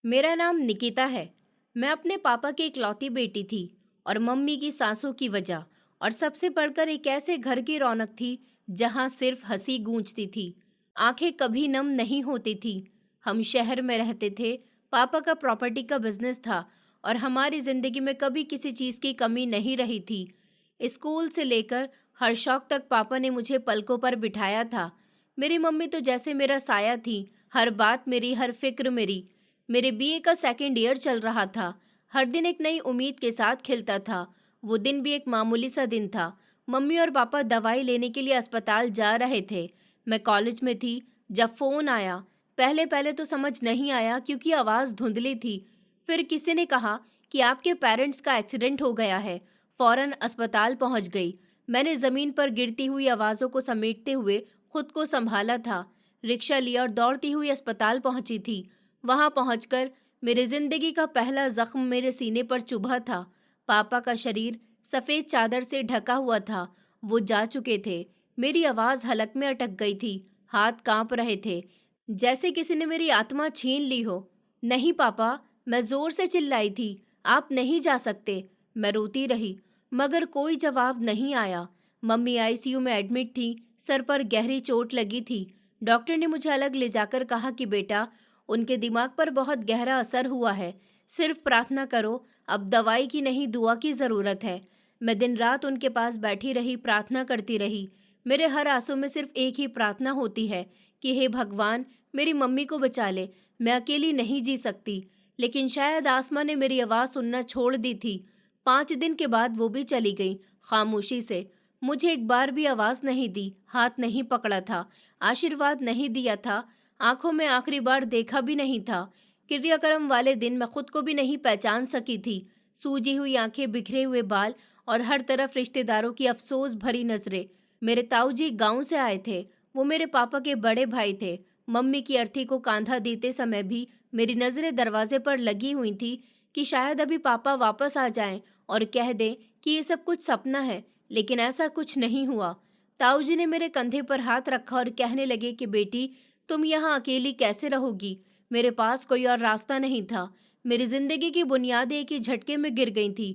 मेरा नाम निकिता है। मैं अपने पापा की इकलौती बेटी थी और मम्मी की सांसों की वजह और सबसे बढ़कर एक ऐसे घर की रौनक थी जहां सिर्फ हंसी गूंजती थी। आंखें कभी नम नहीं होती थी। हम शहर में रहते थे। पापा का प्रॉपर्टी का बिजनेस था और हमारी जिंदगी में कभी किसी चीज की कमी नहीं रही थी। स्कूल से लेकर हर शौक तक पापा ने मुझे पलकों पर बिठाया था। मेरी मम्मी तो जैसे मेरा साया थी। हर बात मेरी, हर फिक्र मेरी। मेरे बीए का सेकंड ईयर चल रहा था। हर दिन एक नई उम्मीद के साथ खिलता था। वो दिन भी एक मामूली सा दिन था। मम्मी और पापा दवाई लेने के लिए अस्पताल जा रहे थे। मैं कॉलेज में थी जब फोन आया। पहले पहले तो समझ नहीं आया क्योंकि आवाज़ धुंधली थी। फिर किसी ने कहा कि आपके पेरेंट्स का एक्सीडेंट हो गया है। फौरन अस्पताल पहुंच गई। मैंने ज़मीन पर गिरती हुई आवाज़ों को समेटते हुए खुद को संभाला था। रिक्शा लिया और दौड़ती हुई अस्पताल पहुंची थी। वहां पहुंचकर मेरी जिंदगी का पहला जख्म मेरे सीने पर चुभा था। पापा का शरीर सफेद चादर से ढका हुआ था। वो जा चुके थे। मेरी आवाज हलक में अटक गई थी। हाथ कांप रहे थे, जैसे किसी ने मेरी आत्मा छीन ली हो। नहीं पापा, मैं जोर से चिल्लाई थी। आप नहीं जा सकते। मैं रोती रही, मगर कोई जवाब नहीं आया। मम्मी आईसीयू में एडमिट थी। सर पर गहरी चोट लगी थी। डॉक्टर ने मुझे अलग ले जाकर कहा कि बेटा, उनके दिमाग पर बहुत गहरा असर हुआ है। सिर्फ प्रार्थना करो, अब दवाई की नहीं दुआ की ज़रूरत है। मैं दिन रात उनके पास बैठी रही, प्रार्थना करती रही। मेरे हर आंसू में सिर्फ एक ही प्रार्थना होती है कि हे भगवान, मेरी मम्मी को बचा ले। मैं अकेली नहीं जी सकती। लेकिन शायद आसमां ने मेरी आवाज़ सुनना छोड़ दी थी। 5 दिन के बाद वो भी चली गई, खामोशी से। मुझे एक बार भी आवाज़ नहीं दी, हाथ नहीं पकड़ा था, आशीर्वाद नहीं दिया था, आंखों में आखिरी बार देखा भी नहीं था। क्रियाक्रम वाले दिन मैं खुद को भी नहीं पहचान सकी थी। सूजी हुई आंखें, बिखरे हुए बाल और हर तरफ रिश्तेदारों की अफसोस भरी नजरें। मेरे ताऊजी गांव से आए थे। वो मेरे पापा के बड़े भाई थे। मम्मी की अर्थी को कांधा देते समय भी मेरी नजरें दरवाजे पर लगी हुई थी कि शायद अभी पापा वापस आ जाएं और कह दें कि ये सब कुछ सपना है। लेकिन ऐसा कुछ नहीं हुआ। ताऊजी ने मेरे कंधे पर हाथ रखा और कहने लगे कि बेटी, तुम यहाँ अकेली कैसे रहोगी? मेरे पास कोई और रास्ता नहीं था। मेरी जिंदगी की बुनियादें एक ही झटके में गिर गई थी।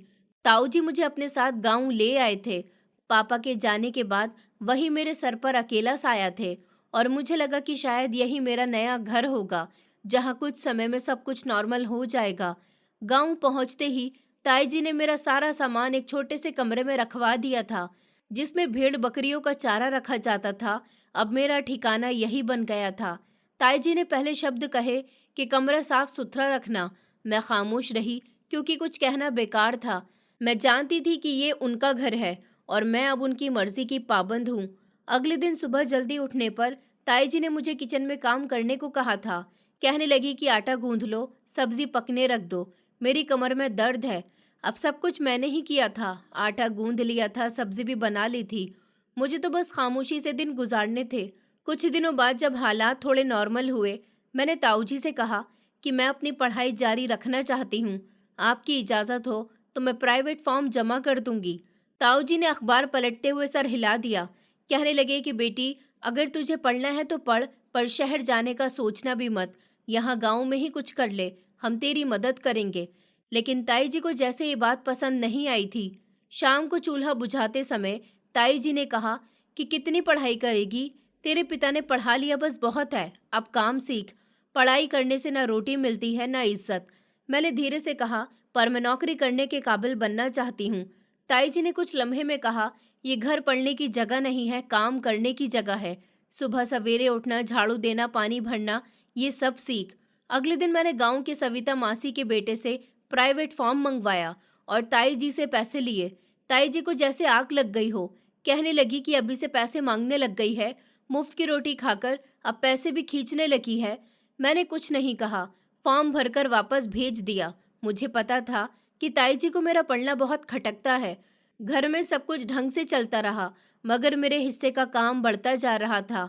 ताऊजी मुझे अपने साथ गांव ले आए थे। पापा के जाने के बाद वही मेरे सर पर अकेला साया थे और मुझे लगा कि शायद यही मेरा नया घर होगा, जहाँ कुछ समय में सब कुछ नॉर्मल हो जाएगा। गांव पहुंचते ही ताई जी ने मेरा सारा सामान एक छोटे से कमरे में रखवा दिया था, जिसमें भेड़ बकरियों का चारा रखा जाता था। अब मेरा ठिकाना यही बन गया था। ताई जी ने पहले शब्द कहे कि कमरा साफ सुथरा रखना। मैं खामोश रही क्योंकि कुछ कहना बेकार था। मैं जानती थी कि ये उनका घर है और मैं अब उनकी मर्जी की पाबंद हूँ। अगले दिन सुबह जल्दी उठने पर ताई जी ने मुझे किचन में काम करने को कहा था। कहने लगी कि आटा गूंथ लो, सब्जी पकने रख दो। मेरी कमर में दर्द है। अब सब कुछ मैंने ही किया था। आटा गूंथ लिया था, सब्जी भी बना ली थी। मुझे तो बस खामोशी से दिन गुजारने थे। कुछ दिनों बाद जब हालात थोड़े नॉर्मल हुए, मैंने ताऊजी से कहा कि मैं अपनी पढ़ाई जारी रखना चाहती हूँ। आपकी इजाज़त हो तो मैं प्राइवेट फॉर्म जमा कर दूंगी। ताऊजी ने अखबार पलटते हुए सर हिला दिया। कहने लगे कि बेटी, अगर तुझे पढ़ना है तो पढ़, पर शहर जाने का सोचना भी मत। यहाँ गांव में ही कुछ कर ले, हम तेरी मदद करेंगे। लेकिन ताई जी को जैसे ये बात पसंद नहीं आई थी। शाम को चूल्हा बुझाते समय ताई जी ने कहा कि कितनी पढ़ाई करेगी? तेरे पिता ने पढ़ा लिया, बस बहुत है। अब काम सीख। पढ़ाई करने से ना रोटी मिलती है ना इज्जत। मैंने धीरे से कहा, पर मैं नौकरी करने के काबिल बनना चाहती हूँ। ताई जी ने कुछ लम्हे में कहा, ये घर पढ़ने की जगह नहीं है, काम करने की जगह है। सुबह सवेरे उठना, झाड़ू देना, पानी भरना, ये सब सीख। अगले दिन मैंने गांव की सविता मासी के बेटे से प्राइवेट फॉर्म मंगवाया और ताई जी से पैसे लिए। ताई जी को जैसे आग लग गई हो। कहने लगी कि अभी से पैसे मांगने लग गई है। मुफ्त की रोटी खाकर अब पैसे भी खींचने लगी है। मैंने कुछ नहीं कहा, फॉर्म भरकर वापस भेज दिया। मुझे पता था कि ताई जी को मेरा पढ़ना बहुत खटकता है। घर में सब कुछ ढंग से चलता रहा, मगर मेरे हिस्से का काम बढ़ता जा रहा था।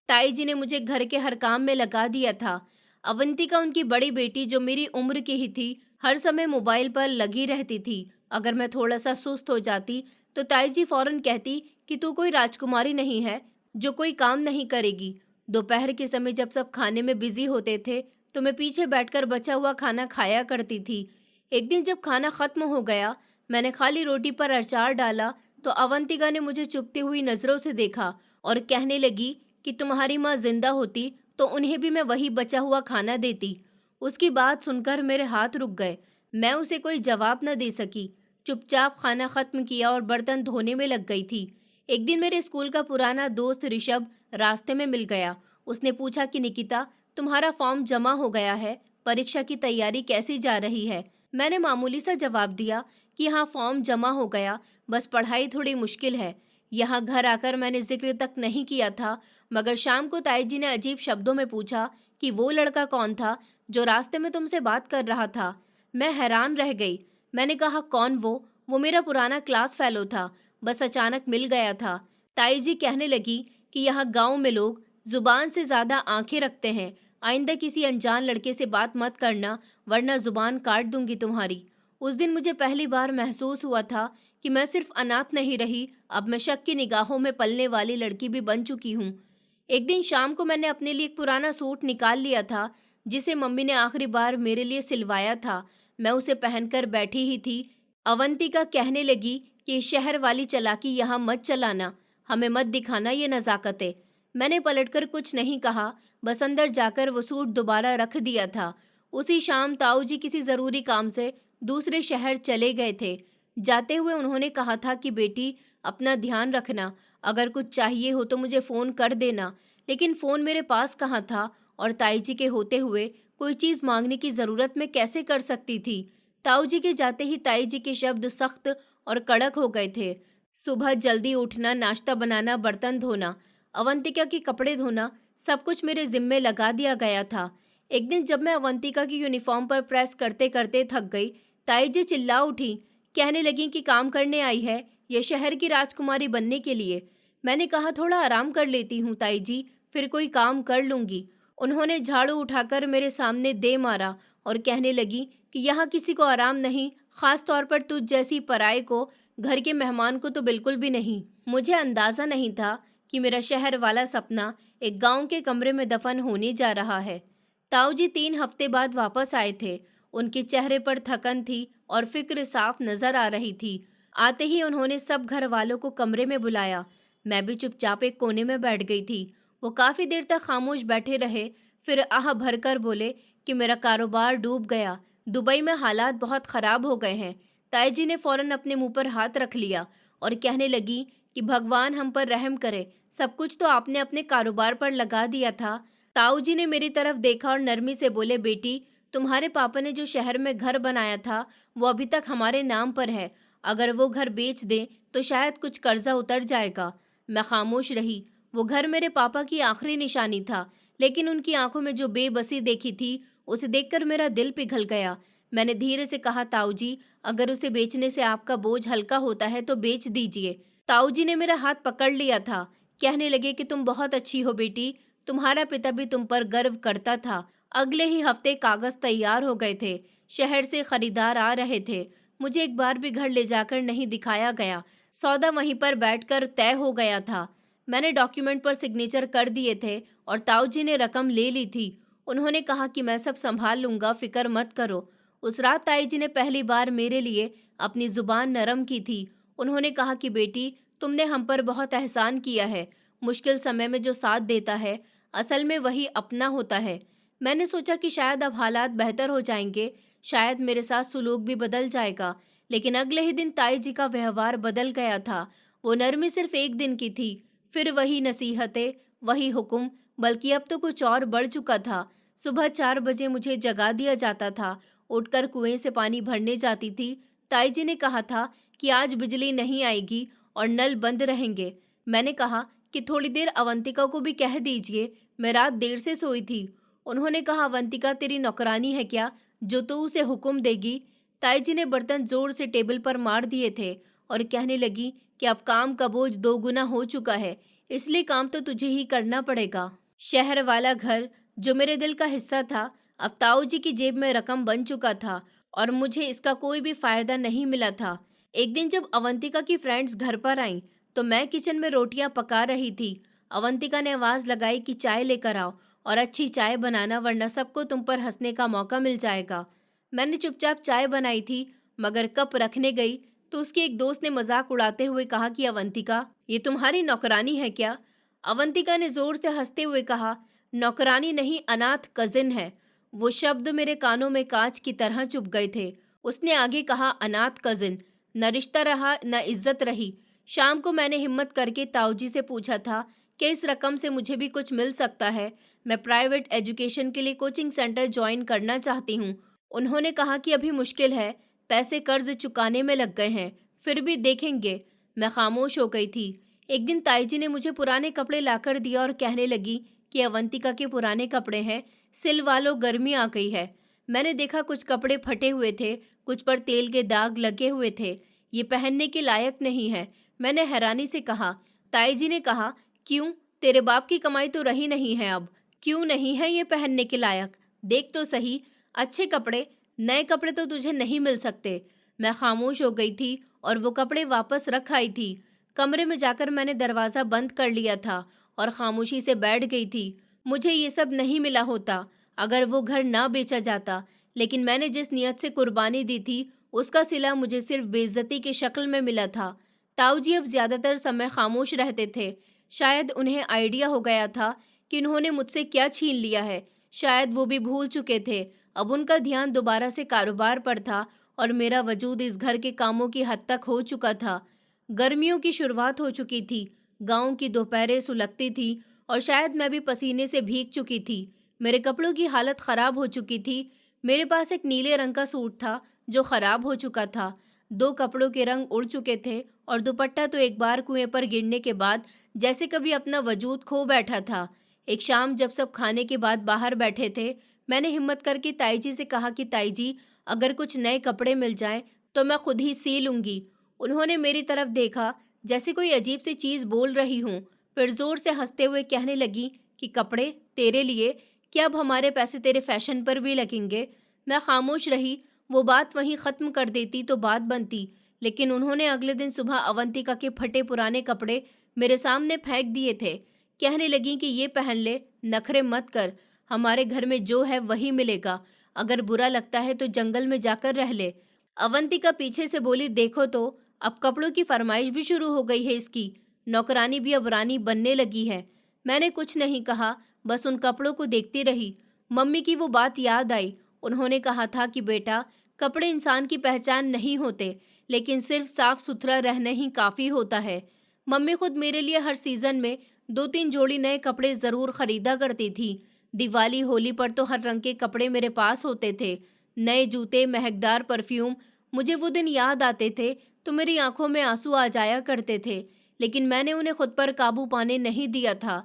ताई जी ने मुझे घर के हर काम में लगा दिया था। अवंतिका, उनकी बड़ी बेटी जो मेरी उम्र की ही थी, हर समय मोबाइल पर लगी रहती थी। अगर मैं थोड़ा सा सुस्त हो जाती तो ताई जी फौरन कहती कि तू कोई राजकुमारी नहीं है जो कोई काम नहीं करेगी। दोपहर के समय जब सब खाने में बिजी होते थे तो मैं पीछे बैठकर बचा हुआ खाना खाया करती थी। एक दिन जब खाना खत्म हो गया, मैंने खाली रोटी पर अचार डाला तो अवंतिका ने मुझे चुभती हुई नजरों से देखा और कहने लगी कि तुम्हारी माँ जिंदा होती तो उन्हें भी मैं वही बचा हुआ खाना देती। उसकी बात सुनकर मेरे हाथ रुक गए। मैं उसे कोई जवाब न दे सकी। चुपचाप खाना खत्म किया और बर्तन धोने में लग गई थी। एक दिन मेरे स्कूल का पुराना दोस्त ऋषभ रास्ते में मिल गया। उसने पूछा कि निकिता, तुम्हारा फॉर्म जमा हो गया है, परीक्षा की तैयारी कैसी जा रही है? मैंने मामूली सा जवाब दिया कि हाँ, फॉर्म जमा हो गया, बस पढ़ाई थोड़ी मुश्किल है। यहाँ घर आकर मैंने जिक्र तक नहीं किया था, मगर शाम को ताई जी ने अजीब शब्दों में पूछा कि वो लड़का कौन था जो रास्ते में तुमसे बात कर रहा था। मैं हैरान रह गई। मैंने कहा, कौन वो मेरा पुराना क्लास फेलो था, बस अचानक मिल गया था। ताई जी कहने लगी कि यहाँ गांव में लोग जुबान से ज्यादा आंखें रखते हैं। आइंदा किसी अनजान लड़के से बात मत करना, वरना जुबान काट दूंगी तुम्हारी। उस दिन मुझे पहली बार महसूस हुआ था कि मैं सिर्फ अनाथ नहीं रही, अब मैं शक की निगाहों में पलने वाली लड़की भी बन चुकी हूँ। एक दिन शाम को मैंने अपने लिए एक पुराना सूट निकाल लिया था, जिसे मम्मी ने आखिरी बार मेरे लिए सिलवाया था। मैं उसे पहनकर बैठी ही थी। अवंतिका कहने लगी कि शहर वाली चालाकी यहाँ मत चलाना, हमें मत दिखाना ये नज़ाकतें। मैंने पलटकर कुछ नहीं कहा, बस अंदर जाकर वो सूट दोबारा रख दिया था। उसी शाम ताऊ जी किसी ज़रूरी काम से दूसरे शहर चले गए थे। जाते हुए उन्होंने कहा था कि बेटी, अपना ध्यान रखना, अगर कुछ चाहिए हो तो मुझे फ़ोन कर देना। लेकिन फ़ोन मेरे पास कहाँ था, और ताई जी के होते हुए कोई चीज़ मांगने की ज़रूरत मैं कैसे कर सकती थी। ताऊ जी के जाते ही ताई जी के शब्द सख्त और कड़क हो गए थे। सुबह जल्दी उठना, नाश्ता बनाना, बर्तन धोना, अवंतिका के कपड़े धोना, सब कुछ मेरे जिम्मे लगा दिया गया था। एक दिन जब मैं अवंतिका की यूनिफॉर्म पर प्रेस करते करते थक गई, ताई जी चिल्ला उठी। कहने लगी कि काम करने आई है, यह शहर की राजकुमारी बनने के लिए। मैंने कहा, थोड़ा आराम कर लेती हूँ ताई जी, फिर कोई काम कर लूंगी। उन्होंने झाड़ू उठाकर मेरे सामने दे मारा और कहने लगी कि यहाँ किसी को आराम नहीं, खास तौर पर तुझ जैसी पराये को, घर के मेहमान को तो बिल्कुल भी नहीं। मुझे अंदाजा नहीं था कि मेरा शहर वाला सपना एक गांव के कमरे में दफन होने जा रहा है। ताऊ जी 3 हफ्ते बाद वापस आए थे। उनके चेहरे पर थकन थी और फिक्र साफ नजर आ रही थी। आते ही उन्होंने सब घर वालों को कमरे में बुलाया। मैं भी चुपचाप एक कोने में बैठ गई थी। वो काफी देर तक खामोश बैठे रहे, फिर आह भरकर बोले कि मेरा कारोबार डूब गया, दुबई में हालात बहुत खराब हो गए हैं। ताई जी ने फौरन अपने मुंह पर हाथ रख लिया और कहने लगी कि भगवान हम पर रहम करे, सब कुछ तो आपने अपने कारोबार पर लगा दिया था। ताऊ जी ने मेरी तरफ देखा और नरमी से बोले, बेटी, तुम्हारे पापा ने जो शहर में घर बनाया था वो अभी तक हमारे नाम पर है। अगर वो घर बेच दें तो शायद कुछ कर्जा उतर जाएगा। मैं खामोश रही। वो घर मेरे पापा की आखिरी निशानी था, लेकिन उनकी आंखों में जो बेबसी देखी थी उसे देखकर मेरा दिल पिघल गया। मैंने धीरे से कहा, ताऊ जी, अगर उसे बेचने से आपका बोझ हल्का होता है तो बेच दीजिए। ताऊ जी ने मेरा हाथ पकड़ लिया था। कहने लगे कि तुम बहुत अच्छी हो बेटी, तुम्हारा पिता भी तुम पर गर्व करता था। अगले ही हफ्ते कागज तैयार हो गए थे। शहर से खरीदार आ रहे थे। मुझे एक बार भी घर ले जाकर नहीं दिखाया गया। सौदा वहीं पर बैठकर तय हो गया था। मैंने डॉक्यूमेंट पर सिग्नेचर कर दिए थे और ताऊ जी ने रकम ले ली थी। उन्होंने कहा कि मैं सब संभाल लूंगा, फिक्र मत करो। उस रात ताई जी ने पहली बार मेरे लिए अपनी जुबान नरम की थी। उन्होंने कहा कि बेटी, तुमने हम पर बहुत एहसान किया है। मुश्किल समय में जो साथ देता है, असल में वही अपना होता है। मैंने सोचा कि शायद अब हालात बेहतर हो जाएंगे, शायद मेरे साथ सुलूक भी बदल जाएगा। लेकिन अगले ही दिन ताई जी का व्यवहार बदल गया था। वो नरमी सिर्फ एक दिन की थी, फिर वही नसीहतें, वही हुक्म, बल्कि अब तो कुछ और बढ़ चुका था। सुबह 4 बजे मुझे जगा दिया जाता था। उठकर कुएं से पानी भरने जाती थी। ताई जी ने कहा था कि आज बिजली नहीं आएगी और नल बंद रहेंगे। मैंने कहा कि थोड़ी देर अवंतिका को भी कह दीजिए, मैं रात देर से सोई थी। उन्होंने कहा, अवंतिका तेरी नौकरानी है क्या, जो तू उसे हुक्म देगी? ताई जी ने बर्तन जोर से टेबल पर मार दिए थे और कहने लगी कि अब काम का बोझ 2 गुना हो चुका है, इसलिए काम तो तुझे ही करना पड़ेगा। शहर वाला घर जो मेरे दिल का हिस्सा था, अब ताऊ जी की जेब में रकम बन चुका था और मुझे इसका कोई भी फायदा नहीं मिला था। एक दिन जब अवंतिका की फ्रेंड्स घर पर आईं, तो मैं किचन में रोटियां पका रही थी। अवंतिका ने आवाज लगाई कि चाय लेकर आओ और अच्छी चाय बनाना, वरना सबको तुम पर हंसने का मौका मिल जाएगा। मैंने चुपचाप चाय बनाई थी, मगर कप रखने गई तो उसकी एक दोस्त ने मजाक उड़ाते हुए कहा कि अवंतिका, ये तुम्हारी नौकरानी है क्या? अवंतिका ने जोर से हंसते हुए कहा, नौकरानी नहीं, अनाथ कजिन है। वो शब्द मेरे कानों में कांच की तरह चुभ गए थे। उसने आगे कहा, अनाथ कजिन, न रिश्ता रहा न इज्जत रही। शाम को मैंने हिम्मत करके ताऊजी से पूछा था कि इस रकम से मुझे भी कुछ मिल सकता है। मैं प्राइवेट एजुकेशन के लिए कोचिंग सेंटर ज्वाइन करना चाहती हूँ। उन्होंने कहा कि अभी मुश्किल है, पैसे कर्ज चुकाने में लग गए हैं, फिर भी देखेंगे। मैं खामोश हो गई थी। एक दिन ताईजी ने मुझे पुराने कपड़े लाकर दिया और कहने लगी कि अवंतिका के पुराने कपड़े हैं, सिल वालों, गर्मी आ गई है। मैंने देखा कुछ कपड़े फटे हुए थे, कुछ पर तेल के दाग लगे हुए थे। ये पहनने के लायक नहीं है। मैंने हैरानी से कहा। ताईजी ने कहा, क्यों? तेरे बाप की कमाई तो रही नहीं है अब, क्यों नहीं है ये पहनने के लायक? देख तो सही, अच्छे कपड़े, नए कपड़े तो तुझे नहीं मिल सकते। मैं खामोश हो गई थी और वो कपड़े वापस रख आई थी। कमरे में जाकर मैंने दरवाज़ा बंद कर लिया था और खामोशी से बैठ गई थी। मुझे ये सब नहीं मिला होता अगर वो घर ना बेचा जाता, लेकिन मैंने जिस नियत से कुर्बानी दी थी उसका सिला मुझे सिर्फ बेइज्जती की शक्ल में मिला था। ताऊजी अब ज़्यादातर समय खामोश रहते थे। शायद उन्हें आइडिया हो गया था कि उन्होंने मुझसे क्या छीन लिया है। शायद वो भी भूल चुके थे। अब उनका ध्यान दोबारा से कारोबार पर था और मेरा वजूद इस घर के कामों की हद तक हो चुका था। गर्मियों की शुरुआत हो चुकी थी। गांव की दोपहरें सुलगती थी और शायद मैं भी पसीने से भीग चुकी थी। मेरे कपड़ों की हालत खराब हो चुकी थी। मेरे पास एक नीले रंग का सूट था जो खराब हो चुका था। दो कपड़ों के रंग उड़ चुके थे और दुपट्टा तो एक बार कुएं पर गिरने के बाद जैसे कभी अपना वजूद खो बैठा था। एक शाम जब सब खाने के बाद बाहर बैठे थे, मैंने हिम्मत करके ताईजी से कहा कि ताईजी, अगर कुछ नए कपड़े मिल जाएं तो मैं खुद ही सी लूंगी। उन्होंने मेरी तरफ देखा जैसे कोई अजीब सी चीज बोल रही हूँ, फिर जोर से हंसते हुए कहने लगी कि कपड़े तेरे लिए? क्या अब हमारे पैसे तेरे फैशन पर भी लगेंगे? मैं खामोश रही। वो बात वहीं खत्म कर देती तो बात बनती, लेकिन उन्होंने अगले दिन सुबह अवंतिका के फटे पुराने कपड़े मेरे सामने फेंक दिए थे। कहने लगी कि ये पहन ले, नखरे मत कर, हमारे घर में जो है वही मिलेगा। अगर बुरा लगता है तो जंगल में जाकर रह ले। अवंतिका पीछे से बोली, देखो तो, अब कपड़ों की फरमाइश भी शुरू हो गई है इसकी। नौकरानी भी अब रानी बनने लगी है। मैंने कुछ नहीं कहा, बस उन कपड़ों को देखती रही। मम्मी की वो बात याद आई। उन्होंने कहा था कि बेटा, कपड़े इंसान की पहचान नहीं होते, लेकिन सिर्फ साफ सुथरा रहना ही काफ़ी होता है। मम्मी खुद मेरे लिए हर सीज़न में 2-3 जोड़ी नए कपड़े ज़रूर खरीदा करती थी। दिवाली, होली पर तो हर रंग के कपड़े मेरे पास होते थे। नए जूते, महकदार परफ्यूम, मुझे वो दिन याद आते थे तो मेरी आंखों में आंसू आ जाया करते थे, लेकिन मैंने उन्हें खुद पर काबू पाने नहीं दिया था।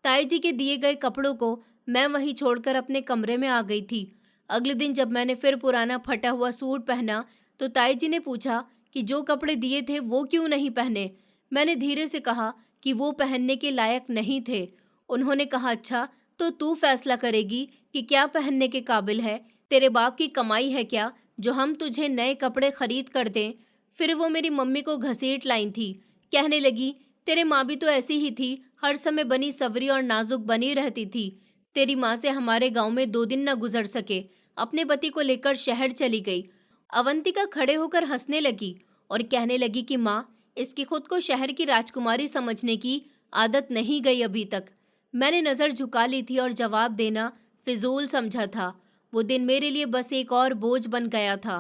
ताई जी के दिए गए कपड़ों को मैं वहीं छोड़कर अपने कमरे में आ गई थी। अगले दिन जब मैंने फिर पुराना फटा हुआ सूट पहना तो ताई जी ने पूछा कि जो कपड़े दिए थे वो क्यों नहीं पहने। मैंने धीरे से कहा कि वो पहनने के लायक नहीं थे। उन्होंने कहा, अच्छा, तो तू फैसला करेगी कि क्या पहनने के काबिल है? तेरे बाप की कमाई है क्या जो हम तुझे नए कपड़े खरीद कर दें? फिर वो मेरी मम्मी को घसीट लाई थी। कहने लगी, तेरे माँ भी तो ऐसी ही थी, हर समय बनी सवरी और नाजुक बनी रहती थी। तेरी माँ से हमारे गांव में 2 दिन न गुजर सके, अपने पति को लेकर शहर चली गई। अवंतिका खड़े होकर हंसने लगी और कहने लगी कि माँ, इसकी खुद को शहर की राजकुमारी समझने की आदत नहीं गई अभी तक। मैंने नज़र झुका ली थी और जवाब देना फिजूल समझा था। वो दिन मेरे लिए बस एक और बोझ बन गया था।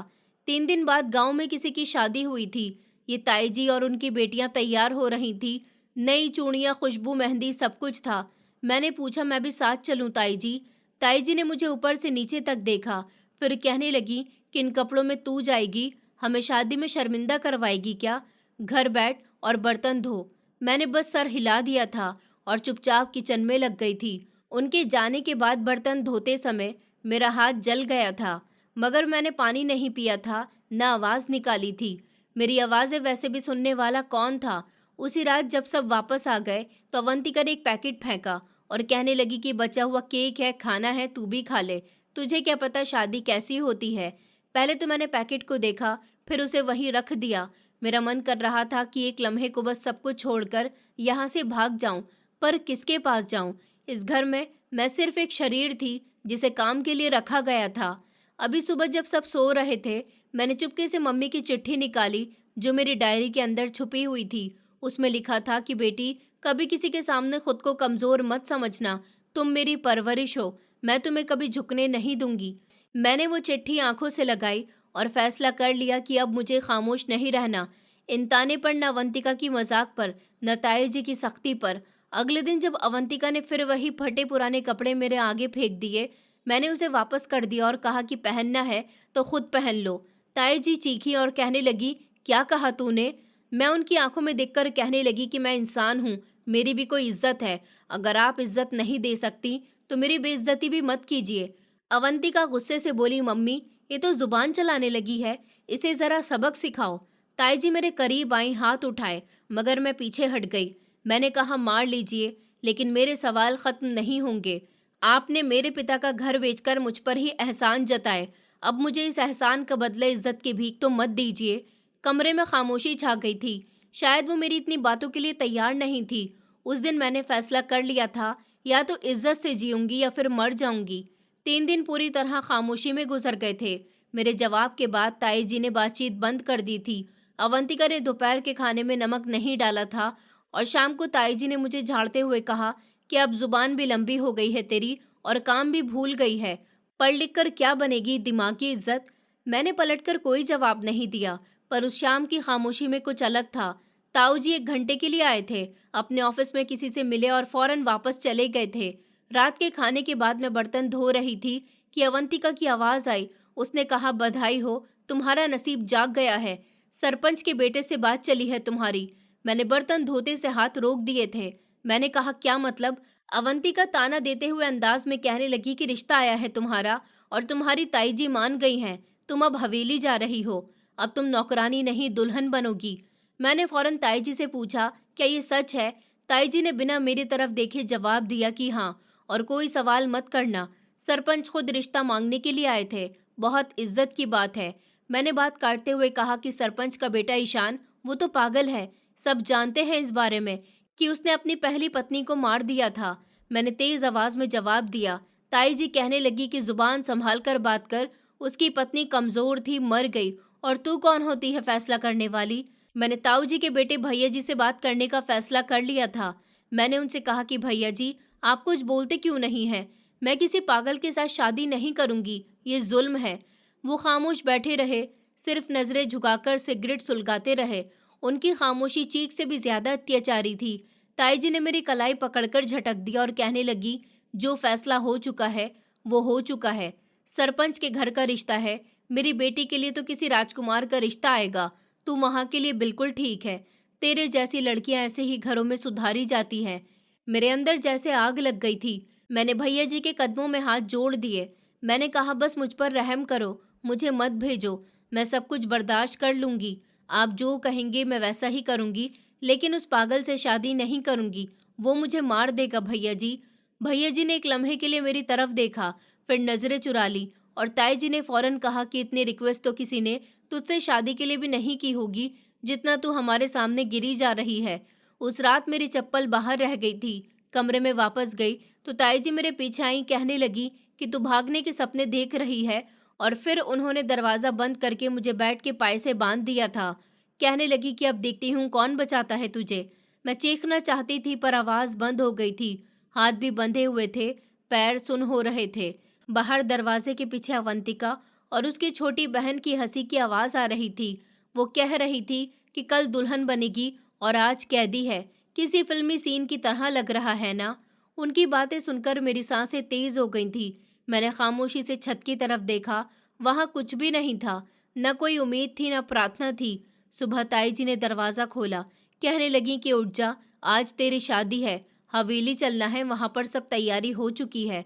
3 दिन बाद गांव में किसी की शादी हुई थी। ये ताई जी और उनकी बेटियां तैयार हो रही थी। नई चूड़ियां, खुशबू, मेहंदी, सब कुछ था। मैंने पूछा, मैं भी साथ चलूं ताई जी? ताई जी ने मुझे ऊपर से नीचे तक देखा, फिर कहने लगी कि इन कपड़ों में तू जाएगी? हमें शादी में शर्मिंदा करवाएगी क्या? घर बैठ और बर्तन धो। मैंने बस सर हिला दिया था और चुपचाप किचन में लग गई थी। उनके जाने के बाद बर्तन धोते समय मेरा हाथ जल गया था, मगर मैंने पानी नहीं पिया था, न आवाज़ निकाली थी। मेरी आवाज़ें वैसे भी सुनने वाला कौन था? उसी रात जब सब वापस आ गए तो अवंतिका ने एक पैकेट फेंका और कहने लगी कि बचा हुआ केक है, खाना है, तू भी खा ले। तुझे क्या पता शादी कैसी होती है? पहले तो मैंने पैकेट को देखा, फिर उसे वहीं रख दिया। मेरा मन कर रहा था कि एक लम्हे को बस सब कुछ छोड़कर यहाँ से भाग जाऊं, पर किसके पास जाऊं? इस घर में मैं सिर्फ एक शरीर थी जिसे काम के लिए रखा गया था। अभी सुबह जब सब सो रहे थे, मैंने चुपके से मम्मी की चिट्ठी निकाली जो मेरी डायरी के अंदर छुपी हुई थी। उसमें लिखा था कि बेटी, कभी किसी के सामने खुद को कमजोर मत समझना। तुम मेरी परवरिश हो, मैं तुम्हें कभी झुकने नहीं दूंगी। मैंने वो चिट्ठी आंखों से लगाई और फैसला कर लिया कि अब मुझे खामोश नहीं रहना। इन ताने पर, न अवंतिका की मजाक पर, न ताई जी की सख्ती पर। अगले दिन जब अवंतिका ने फिर वही फटे पुराने कपड़े मेरे आगे फेंक दिए, मैंने उसे वापस कर दिया और कहा कि पहनना है तो खुद पहन लो। ताई जी चीखी और कहने लगी, क्या कहा तूने? मैं उनकी आंखों में देखकर कहने लगी कि मैं इंसान हूँ, मेरी भी कोई इज्जत है। अगर आप इज्जत नहीं दे सकती तो मेरी बेइज्जती भी मत कीजिए। अवंतिका गुस्से से बोली, मम्मी, ये तो जुबान चलाने लगी है, इसे जरा सबक सिखाओ। ताई जी मेरे करीब आई, हाथ उठाए, मगर मैं पीछे हट गई। मैंने कहा, मार लीजिए, लेकिन मेरे सवाल खत्म नहीं होंगे। आपने मेरे पिता का घर बेचकर मुझ पर ही एहसान जताए, अब मुझे इस एहसान का बदले इज्जत की भीख तो मत दीजिए। कमरे में खामोशी छा गई थी। शायद वो मेरी इतनी बातों के लिए तैयार नहीं थी। उस दिन मैंने फैसला कर लिया था, या तो इज्जत से जीऊंगी या फिर मर जाऊंगी। 3 दिन पूरी तरह खामोशी में गुजर गए थे। मेरे जवाब के बाद ताई जी ने बातचीत बंद कर दी थी। अवंतिका ने दोपहर के खाने में नमक नहीं डाला था और शाम को ताई जी ने मुझे झाड़ते हुए कहा कि अब जुबान भी लंबी हो गई है तेरी और काम भी भूल गई है। पढ़ लिख कर क्या बनेगी दिमागी इज्जत? मैंने पलटकर कोई जवाब नहीं दिया, पर उस शाम की खामोशी में कुछ अलग था। ताऊ जी 1 घंटे के लिए आए थे, अपने ऑफिस में किसी से मिले और फौरन वापस चले गए थे। रात के खाने के बाद मैं बर्तन धो रही थी कि अवंतिका की आवाज आई। उसने कहा, बधाई हो, तुम्हारा नसीब जाग गया है। सरपंच के बेटे से बात चली है तुम्हारी। मैंने बर्तन धोते से हाथ रोक दिए थे। मैंने कहा, क्या मतलब? अवंतिका ताना देते हुए अंदाज में कहने लगी कि रिश्ता आया है तुम्हारा और तुम्हारी ताई जी मान गई हैं। तुम अब हवेली जा रही हो। अब तुम नौकरानी नहीं, दुल्हन बनोगी। मैंने फौरन ताई जी से पूछा, क्या ये सच है? ताई जी ने बिना मेरी तरफ देखे जवाब दिया कि हाँ, और कोई सवाल मत करना। सरपंच खुद रिश्ता मांगने के लिए आए थे। बहुत इज्जत की बात है। मैंने बात काटते हुए कहा कि सरपंच का बेटा ईशान, वो तो पागल है। सब जानते हैं इस बारे में कि उसने अपनी पहली पत्नी को मार दिया था। मैंने तेज आवाज में जवाब दिया। ताई जी कहने लगी कि जुबान संभाल कर बात कर, उसकी पत्नी कमजोर थी, मर गई, और तू कौन होती है फैसला करने वाली? मैंने ताऊ जी के बेटे भैया जी से बात करने का फैसला कर लिया था। मैंने उनसे कहा कि भैया जी, आप कुछ बोलते क्यों नहीं हैं? मैं किसी पागल के साथ शादी नहीं करूंगी, ये जुल्म है। वो खामोश बैठे रहे, सिर्फ नजरें झुकाकर सिगरेट सुलगाते रहे। उनकी खामोशी चीख से भी ज्यादा अत्याचारी थी। ताई जी ने मेरी कलाई पकड़कर झटक दिया और कहने लगी, जो फैसला हो चुका है वो हो चुका है। सरपंच के घर का रिश्ता है, मेरी बेटी के लिए तो किसी राजकुमार का रिश्ता आएगा। तू वहां के लिए बिल्कुल ठीक है। तेरे जैसी लड़कियां ऐसे ही घरों में सुधारी जाती हैं। मेरे अंदर जैसे आग लग गई थी। मैंने भैया जी के कदमों में हाथ जोड़ दिए। मैंने कहा, बस मुझ पर रहम करो, मुझे मत भेजो, मैं सब कुछ बर्दाश्त कर लूंगी। आप जो कहेंगे मैं वैसा ही करूंगी, लेकिन उस पागल से शादी नहीं करूंगी। वो मुझे मार देगा भैया जी। भैया जी ने एक लम्हे के लिए मेरी तरफ देखा, फिर नजरें चुरा ली और ताई जी ने फौरन कहा कि इतनी रिक्वेस्ट तो किसी ने तुझसे शादी के लिए भी नहीं की होगी जितना तू हमारे सामने गिरी जा रही है। उस रात मेरी चप्पल बाहर रह गई थी। कमरे में वापस गई तो ताई जी मेरे पीछे आई, कहने लगी कि तू भागने के सपने देख रही है, और फिर उन्होंने दरवाजा बंद करके मुझे बेड के पाए से बांध दिया था। कहने लगी कि अब देखती हूँ कौन बचाता है तुझे। मैं चीखना चाहती थी पर आवाज बंद हो गई थी। हाथ भी बंधे हुए थे, पैर सुन्न हो रहे थे। बाहर दरवाजे के पीछे अवंतिका और उसकी छोटी बहन की हंसी की आवाज आ रही थी। वो कह रही थी कि कल दुल्हन बनेगी और आज कैदी है। किसी फिल्मी सीन की तरह लग रहा है ना? उनकी बातें सुनकर मेरी सांसें तेज हो गई थी। मैंने खामोशी से छत की तरफ देखा। वहां कुछ भी नहीं था, न कोई उम्मीद थी, न प्रार्थना थी। सुबह ताई जी ने दरवाजा खोला, कहने लगी कि उठ जा, आज तेरी शादी है, हवेली चलना है, वहां पर सब तैयारी हो चुकी है।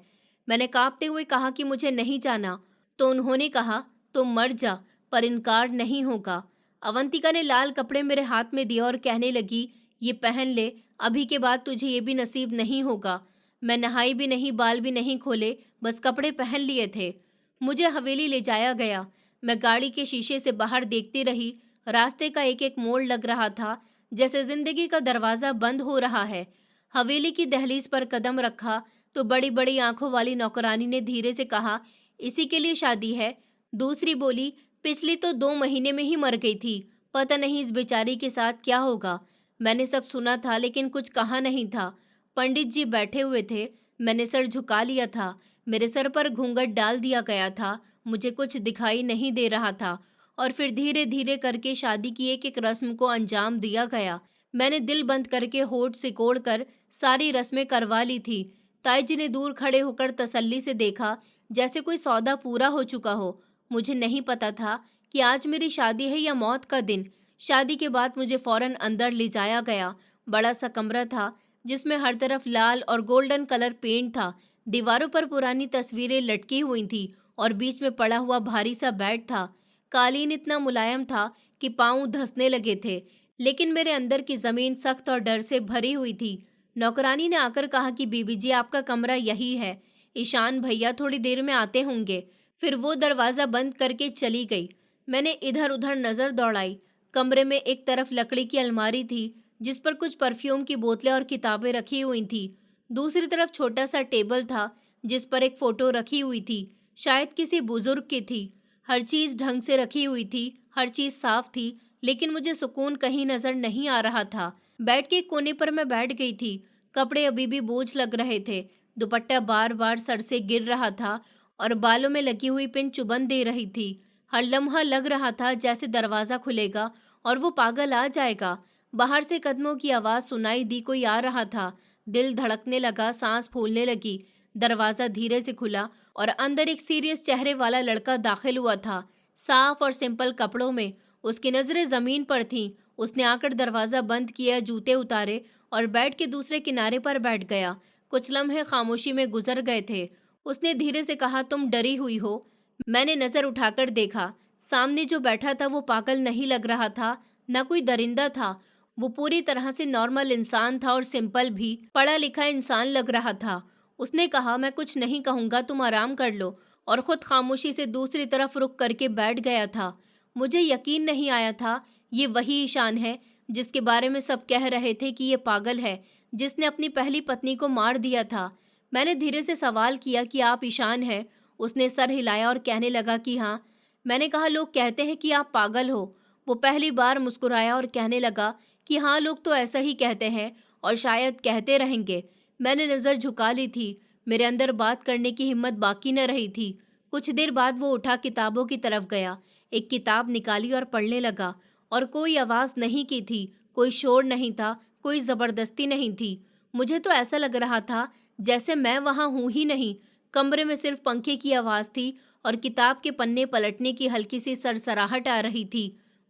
मैंने कांपते हुए कहा कि मुझे नहीं जाना। तो उन्होंने कहा, तुम मर जा, पर इनकार नहीं होगा। अवंतिका ने लाल कपड़े मेरे हाथ में दिए और कहने लगी, ये पहन ले, अभी के बाद तुझे ये भी नसीब नहीं होगा। मैं नहाई भी नहीं, बाल भी नहीं खोले, बस कपड़े पहन लिए थे। मुझे हवेली ले जाया गया। मैं गाड़ी के शीशे से बाहर देखती रही। रास्ते का एक एक मोड़ लग रहा था जैसे जिंदगी का दरवाजा बंद हो रहा है। हवेली की दहलीज पर कदम रखा तो बड़ी बड़ी आंखों वाली नौकरानी ने धीरे से कहा, इसी के लिए शादी है। दूसरी बोली, पिछली तो 2 महीने में ही मर गई थी, पता नहीं इस बेचारी के साथ क्या होगा। मैंने सब सुना था लेकिन कुछ कहा नहीं था। पंडित जी बैठे हुए थे, मैंने सर झुका लिया था। मेरे सर पर घूंघट डाल दिया गया था, मुझे कुछ दिखाई नहीं दे रहा था। और फिर धीरे धीरे करके शादी की एक एक रस्म को अंजाम दिया गया। मैंने दिल बंद करके होठ सिकोड़ कर सारी रस्में करवा ली थी। ताई जी ने दूर खड़े होकर तसल्ली से देखा, जैसे कोई सौदा पूरा हो चुका हो। मुझे नहीं पता था कि आज मेरी शादी है या मौत का दिन। शादी के बाद मुझे फौरन अंदर ले जाया गया। बड़ा सा कमरा था जिसमें हर तरफ लाल और गोल्डन कलर पेंट था। दीवारों पर पुरानी तस्वीरें लटकी हुई थी और बीच में पड़ा हुआ भारी सा बेड था। कालीन इतना मुलायम था कि पांव धंसने लगे थे, लेकिन मेरे अंदर की जमीन सख्त और डर से भरी हुई थी। नौकरानी ने आकर कहा कि बीबी जी, आपका कमरा यही है, ईशान भैया थोड़ी देर में आते होंगे। फिर वो दरवाज़ा बंद करके चली गई। मैंने इधर उधर नज़र दौड़ाई। कमरे में एक तरफ लकड़ी की अलमारी थी जिस पर कुछ परफ्यूम की बोतलें और किताबें रखी हुई थी। दूसरी तरफ छोटा सा टेबल था जिस पर एक फ़ोटो रखी हुई थी, शायद किसी बुजुर्ग की थी। हर चीज़ ढंग से रखी हुई थी, हर चीज़ साफ थी, लेकिन मुझे सुकून कहीं नज़र नहीं आ रहा था। बेड के कोने पर मैं बैठ गई थी। कपड़े अभी भी बोझ लग रहे थे। दुपट्टा बार बार सर से गिर रहा था और बालों में लगी हुई पिन चुभन दे रही थी। हर लम्हा लग रहा था जैसे दरवाज़ा खुलेगा और वो पागल आ जाएगा। बाहर से कदमों की आवाज़ सुनाई दी, कोई आ रहा था। दिल धड़कने लगा, सांस फूलने लगी। दरवाज़ा धीरे से खुला और अंदर एक सीरियस चेहरे वाला लड़का दाखिल हुआ था, साफ और सिंपल कपड़ों में। उसकी नज़रें ज़मीन पर थीं। उसने आकर दरवाज़ा बंद किया, जूते उतारे और बेड के दूसरे किनारे पर बैठ गया। कुछ लम्हे खामोशी में गुजर गए थे। उसने धीरे से कहा, तुम डरी हुई हो। मैंने नज़र उठाकर देखा। सामने जो बैठा था वो पागल नहीं लग रहा था, न कोई दरिंदा था। वो पूरी तरह से नॉर्मल इंसान था और सिंपल भी, पढ़ा लिखा इंसान लग रहा था। उसने कहा, मैं कुछ नहीं कहूँगा, तुम आराम कर लो, और ख़ुद खामोशी से दूसरी तरफ रुख करके बैठ गया था। मुझे यकीन नहीं आया था ये वही ईशान है जिसके बारे में सब कह रहे थे कि ये पागल है, जिसने अपनी पहली पत्नी को मार दिया था। मैंने धीरे से सवाल किया कि आप ईशान हैं? उसने सर हिलाया और कहने लगा कि हाँ। मैंने कहा, लोग कहते हैं कि आप पागल हो। वो पहली बार मुस्कुराया और कहने लगा कि हाँ, लोग तो ऐसा ही कहते हैं और शायद कहते रहेंगे। मैंने नज़र झुका ली थी। मेरे अंदर बात करने की हिम्मत बाकी न रही थी। कुछ देर बाद वो उठा, किताबों की तरफ गया, एक किताब निकाली और पढ़ने लगा। और कोई आवाज़ नहीं की थी, कोई शोर नहीं था, कोई ज़बरदस्ती नहीं थी। मुझे तो ऐसा लग रहा था जैसे मैं वहाँ हूँ ही नहीं। कमरे में सिर्फ पंखे की आवाज़ थी और किताब के पन्ने पलटने की हल्की सी सरसराहट आ रही थी।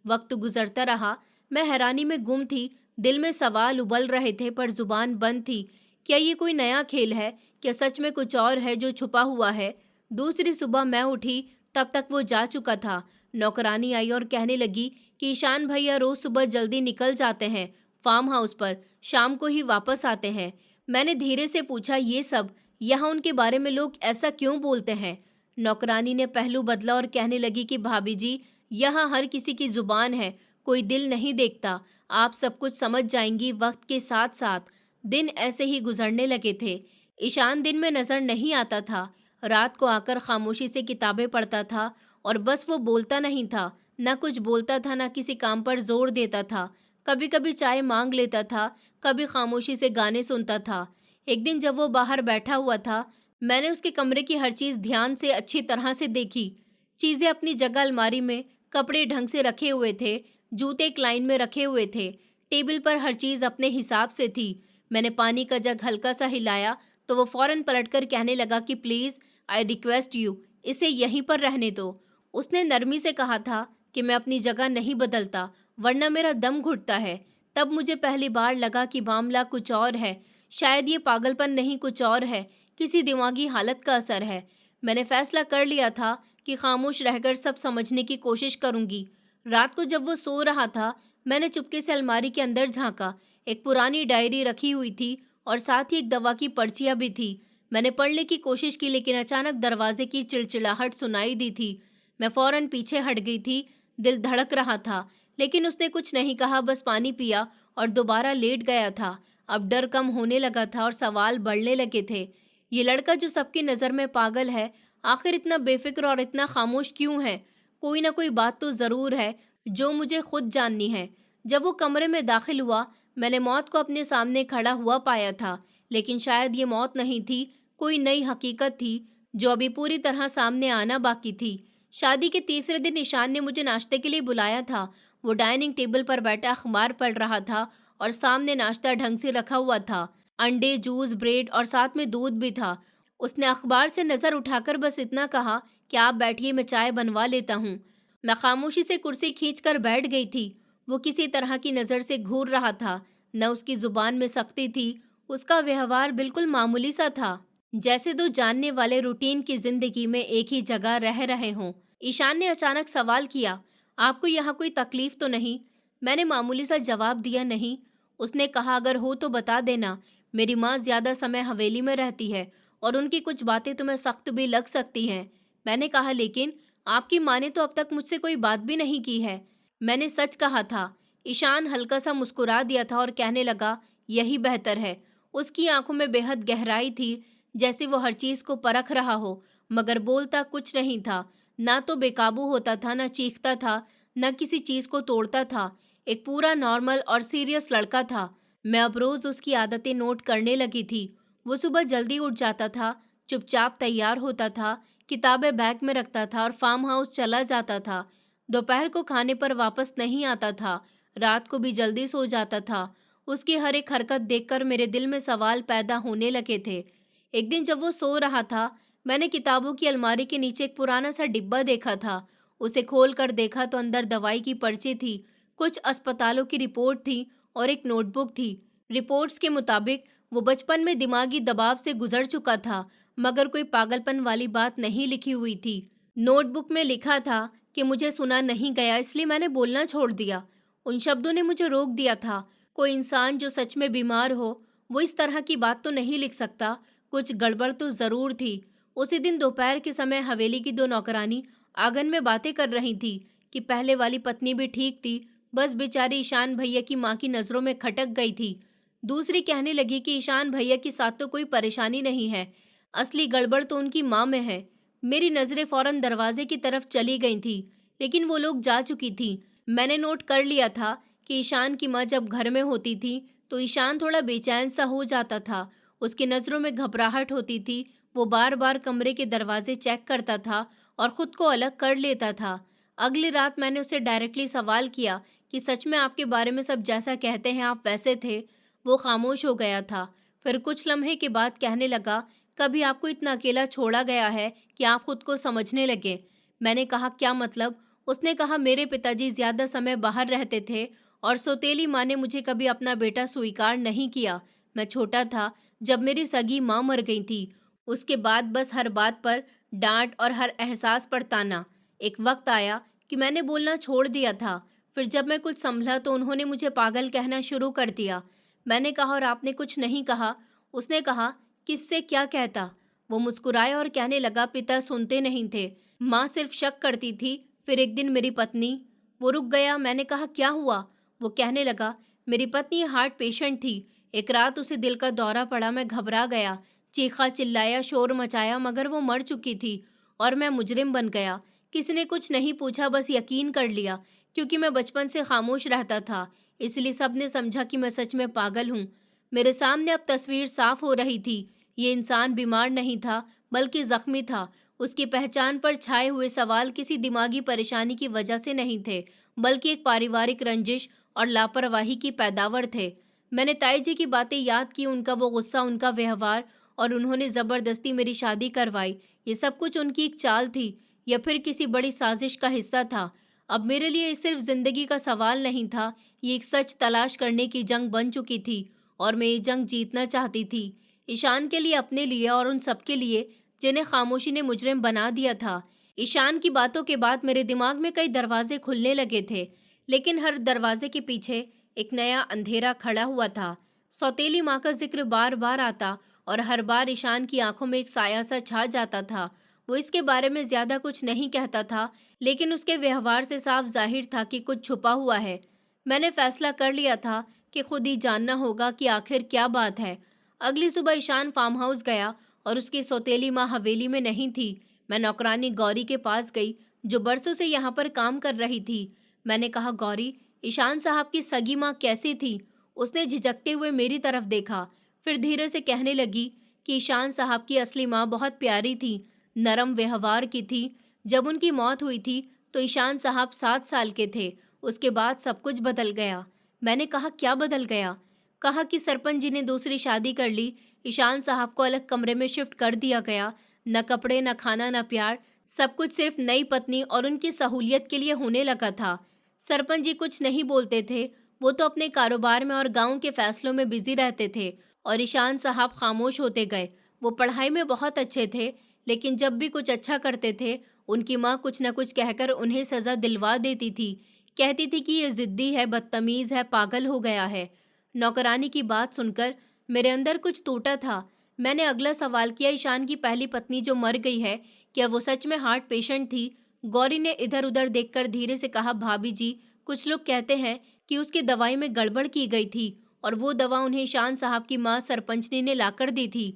वक्त गुजरता रहा। मैं हैरानी में गुम थी। दिल में सवाल उबल रहे थे पर जुबान बंद थी। क्या ये कोई नया खेल है? क्या सच में कुछ और है जो छुपा हुआ है? दूसरी सुबह मैं उठी, तब तक वो जा चुका था। नौकरानी आई और कहने लगी कि ईशान भैया रोज सुबह जल्दी निकल जाते हैं फार्म हाउस पर, शाम को ही वापस आते हैं। मैंने धीरे से पूछा, ये सब यहाँ उनके बारे में लोग ऐसा क्यों बोलते हैं? नौकरानी ने पहलू बदला और कहने लगी कि भाभी जी, यहाँ हर किसी की जुबान है, कोई दिल नहीं देखता। आप सब कुछ समझ जाएंगी वक्त के साथ साथ। दिन ऐसे ही गुजरने लगे थे। ईशान दिन में नजर नहीं आता था। रात को आकर खामोशी से किताबें पढ़ता था और बस वो बोलता नहीं था, ना कुछ बोलता था, ना किसी काम पर जोर देता था। कभी कभी चाय मांग लेता था, कभी खामोशी से गाने सुनता था। एक दिन जब वो बाहर बैठा हुआ था, मैंने उसके कमरे की हर चीज़ ध्यान से अच्छी तरह से देखी। चीज़ें अपनी जगह अलमारी में, कपड़े ढंग से रखे हुए थे, जूते एक लाइन में रखे हुए थे, टेबल पर हर चीज़ अपने हिसाब से थी। मैंने पानी का जग हल्का सा हिलाया तो वो फौरन पलटकर कहने लगा कि प्लीज़, आई रिक्वेस्ट यू, इसे यहीं पर रहने दो। उसने नरमी से कहा था कि मैं अपनी जगह नहीं बदलता वरना मेरा दम घुटता है। तब मुझे पहली बार लगा कि मामला कुछ और है। शायद ये पागलपन नहीं, कुछ और है, किसी दिमागी हालत का असर है। मैंने फैसला कर लिया था कि खामोश रहकर सब समझने की कोशिश करूंगी। रात को जब वो सो रहा था, मैंने चुपके से अलमारी के अंदर झांका। एक पुरानी डायरी रखी हुई थी और साथ ही एक दवा की पर्चियाँ भी थी। मैंने पढ़ने की कोशिश की लेकिन अचानक दरवाजे की चिड़चिड़ाहट सुनाई दी थी। मैं फौरन पीछे हट गई थी। दिल धड़क रहा था, लेकिन उसने कुछ नहीं कहा, बस पानी पिया और दोबारा लेट गया था। अब डर कम होने लगा था और सवाल बढ़ने लगे थे। ये लड़का जो सबकी नज़र में पागल है, आखिर इतना बेफिक्र और इतना खामोश क्यों है? कोई ना कोई बात तो ज़रूर है जो मुझे खुद जाननी है। जब वो कमरे में दाखिल हुआ, मैंने मौत को अपने सामने खड़ा हुआ पाया था, लेकिन शायद ये मौत नहीं थी, कोई नई हकीकत थी जो अभी पूरी तरह सामने आना बाकी थी। शादी के तीसरे दिन ईशान ने मुझे नाश्ते के लिए बुलाया था। वो डाइनिंग टेबल पर बैठा अखबार पढ़ रहा था और सामने नाश्ता ढंग से रखा हुआ था। अंडे, जूस, ब्रेड और साथ में दूध भी था। उसने अखबार से नज़र उठाकर बस इतना कहा कि आप बैठिए, मैं चाय बनवा लेता हूँ। मैं खामोशी से कुर्सी खींचकर बैठ गई थी। वो किसी तरह की नज़र से घूर रहा था। न उसकी जुबान में सख्ती थी, उसका व्यवहार बिल्कुल मामूली सा था, जैसे दो जानने वाले रूटीन की जिंदगी में एक ही जगह रह रहे हों। ईशान ने अचानक सवाल किया, आपको यहाँ कोई तकलीफ तो नहीं? मैंने मामूली सा जवाब दिया, नहीं। उसने कहा, अगर हो तो बता देना। मेरी माँ ज्यादा समय हवेली में रहती है और उनकी कुछ बातें तुम्हें सख्त भी लग सकती हैं। मैंने कहा, लेकिन आपकी माँ ने तो अब तक मुझसे कोई बात भी नहीं की है। मैंने सच कहा था। ईशान हल्का सा मुस्कुरा दिया था और कहने लगा, यही बेहतर है। उसकी आंखों में बेहद गहराई थी, जैसे वो हर चीज को परख रहा हो, मगर बोलता कुछ नहीं था। ना तो बेकाबू होता था, ना चीखता था, न किसी चीज को तोड़ता था। एक पूरा नॉर्मल और सीरियस लड़का था। मैं अब रोज उसकी आदतें नोट करने लगी थी। वो सुबह जल्दी उठ जाता था, चुपचाप तैयार होता था, किताबें बैग में रखता था और फार्म हाउस चला जाता था। दोपहर को खाने पर वापस नहीं आता था, रात को भी जल्दी सो जाता था। उसकी हर एक हरकत देखकर मेरे दिल में सवाल पैदा होने लगे थे। एक दिन जब वो सो रहा था, मैंने किताबों की अलमारी के नीचे एक पुराना सा डिब्बा देखा था। उसे खोल कर देखा तो अंदर दवाई की पर्ची थी, कुछ अस्पतालों की रिपोर्ट थी और एक नोटबुक थी। रिपोर्ट्स के मुताबिक वो बचपन में दिमागी दबाव से गुजर चुका था, मगर कोई पागलपन वाली बात नहीं लिखी हुई थी। नोटबुक में लिखा था कि मुझे सुना नहीं गया, इसलिए मैंने बोलना छोड़ दिया। उन शब्दों ने मुझे रोक दिया था। कोई इंसान जो सच में बीमार हो, वो इस तरह की बात तो नहीं लिख सकता। कुछ गड़बड़ तो जरूर थी। उसी दिन दोपहर के समय हवेली की दो नौकरानी आंगन में बातें कर रही थी कि पहले वाली पत्नी भी ठीक थी, बस बेचारी ईशान भैया की माँ की नज़रों में खटक गई थी। दूसरी कहने लगी कि ईशान भैया के साथ तो कोई परेशानी नहीं है, असली गड़बड़ तो उनकी माँ में है। मेरी नज़रें फौरन दरवाजे की तरफ चली गई थी, लेकिन वो लोग जा चुकी थी। मैंने नोट कर लिया था कि ईशान की माँ जब घर में होती थी तो ईशान थोड़ा बेचैन सा हो जाता था। उसकी नज़रों में घबराहट होती थी। वो बार बार कमरे के दरवाजे चेक करता था और खुद को अलग कर लेता था। अगली रात मैंने उसे डायरेक्टली सवाल किया कि सच में आपके बारे में सब जैसा कहते हैं आप वैसे थे? वो खामोश हो गया था। फिर कुछ लम्हे के बाद कहने लगा, कभी आपको इतना अकेला छोड़ा गया है कि आप खुद को समझने लगे? मैंने कहा, क्या मतलब? उसने कहा, मेरे पिताजी ज्यादा समय बाहर रहते थे और सौतेली माँ ने मुझे कभी अपना बेटा स्वीकार नहीं किया। मैं छोटा था जब मेरी सगी माँ मर गई थी। उसके बाद बस हर बात पर डांट और हर एहसास पर ताना। एक वक्त आया कि मैंने बोलना छोड़ दिया था। फिर जब मैं कुछ संभला तो उन्होंने मुझे पागल कहना शुरू कर दिया। मैंने कहा, और आपने कुछ नहीं कहा? उसने कहा, किससे क्या कहता? वो मुस्कुराया और कहने लगा, पिता सुनते नहीं थे, माँ सिर्फ शक करती थी। फिर एक दिन मेरी पत्नी। वो रुक गया। मैंने कहा, क्या हुआ? वो कहने लगा, मेरी पत्नी हार्ट पेशेंट थी। एक रात उसे दिल का दौरा पड़ा, मैं घबरा गया, चीखा चिल्लाया, शोर मचाया, मगर वो मर चुकी थी और मैं मुजरिम बन गया। किसी ने कुछ नहीं पूछा, बस यकीन कर लिया। क्योंकि मैं बचपन से खामोश रहता था, इसलिए सबने समझा कि मैं सच में पागल हूँ। मेरे सामने अब तस्वीर साफ हो रही थी। ये इंसान बीमार नहीं था, बल्कि जख्मी था। उसकी पहचान पर छाए हुए सवाल किसी दिमागी परेशानी की वजह से नहीं थे, बल्कि एक पारिवारिक रंजिश और लापरवाही की पैदावार थे। मैंने ताई जी की बातें याद की, उनका वो गुस्सा, उनका व्यवहार, और उन्होंने ज़बरदस्ती मेरी शादी करवाई। ये सब कुछ उनकी एक चाल थी या फिर किसी बड़ी साजिश का हिस्सा था? अब मेरे लिए ये सिर्फ जिंदगी का सवाल नहीं था, ये एक सच तलाश करने की जंग बन चुकी थी और मैं ये जंग जीतना चाहती थी। ईशान के लिए, अपने लिए और उन सबके लिए जिन्हें खामोशी ने मुजरिम बना दिया था। ईशान की बातों के बाद मेरे दिमाग में कई दरवाजे खुलने लगे थे, लेकिन हर दरवाजे के पीछे एक नया अंधेरा खड़ा हुआ था। सौतेली माँ का जिक्र बार बार आता और हर बार ईशान की आंखों में एक साया सा छा जाता था। वो इसके बारे में ज्यादा कुछ नहीं कहता था, लेकिन उसके व्यवहार से साफ जाहिर था कि कुछ छुपा हुआ है। मैंने फैसला कर लिया था कि खुद ही जानना होगा कि आखिर क्या बात है। अगली सुबह ईशान फार्म हाउस गया और उसकी सौतेली माँ हवेली में नहीं थी। मैं नौकरानी गौरी के पास गई, जो बरसों से यहाँ पर काम कर रही थी। मैंने कहा, गौरी, ईशान साहब की सगी माँ कैसी थी? उसने झिझकते हुए मेरी तरफ देखा, फिर धीरे से कहने लगी कि ईशान साहब की असली माँ बहुत प्यारी थी, नरम व्यवहार की थी। जब उनकी मौत हुई थी तो ईशान साहब 7 साल के थे। उसके बाद सब कुछ बदल गया। मैंने कहा, क्या बदल गया? कहा कि सरपंच जी ने दूसरी शादी कर ली। ईशान साहब को अलग कमरे में शिफ्ट कर दिया गया। न कपड़े, न खाना, न प्यार, सब कुछ सिर्फ नई पत्नी और उनकी सहूलियत के लिए होने लगा था। सरपंच जी कुछ नहीं बोलते थे, वो तो अपने कारोबार में और गांव के फैसलों में बिजी रहते थे। और ईशान साहब खामोश होते गए। वो पढ़ाई में बहुत अच्छे थे, लेकिन जब भी कुछ अच्छा करते थे, उनकी माँ कुछ न कुछ कहकर उन्हें सजा दिलवा देती थी। कहती थी कि ये जिद्दी है, बदतमीज है, पागल हो गया है। नौकरानी की बात सुनकर मेरे अंदर कुछ टूटा था। मैंने अगला सवाल किया, ईशान की पहली पत्नी जो मर गई है, क्या वो सच में हार्ट पेशेंट थी? गौरी ने इधर उधर देखकर धीरे से कहा, भाभी जी, कुछ लोग कहते हैं कि उसकी दवाई में गड़बड़ की गई थी और वो दवा उन्हें ईशान साहब की माँ सरपंचनी ने लाकर दी थी।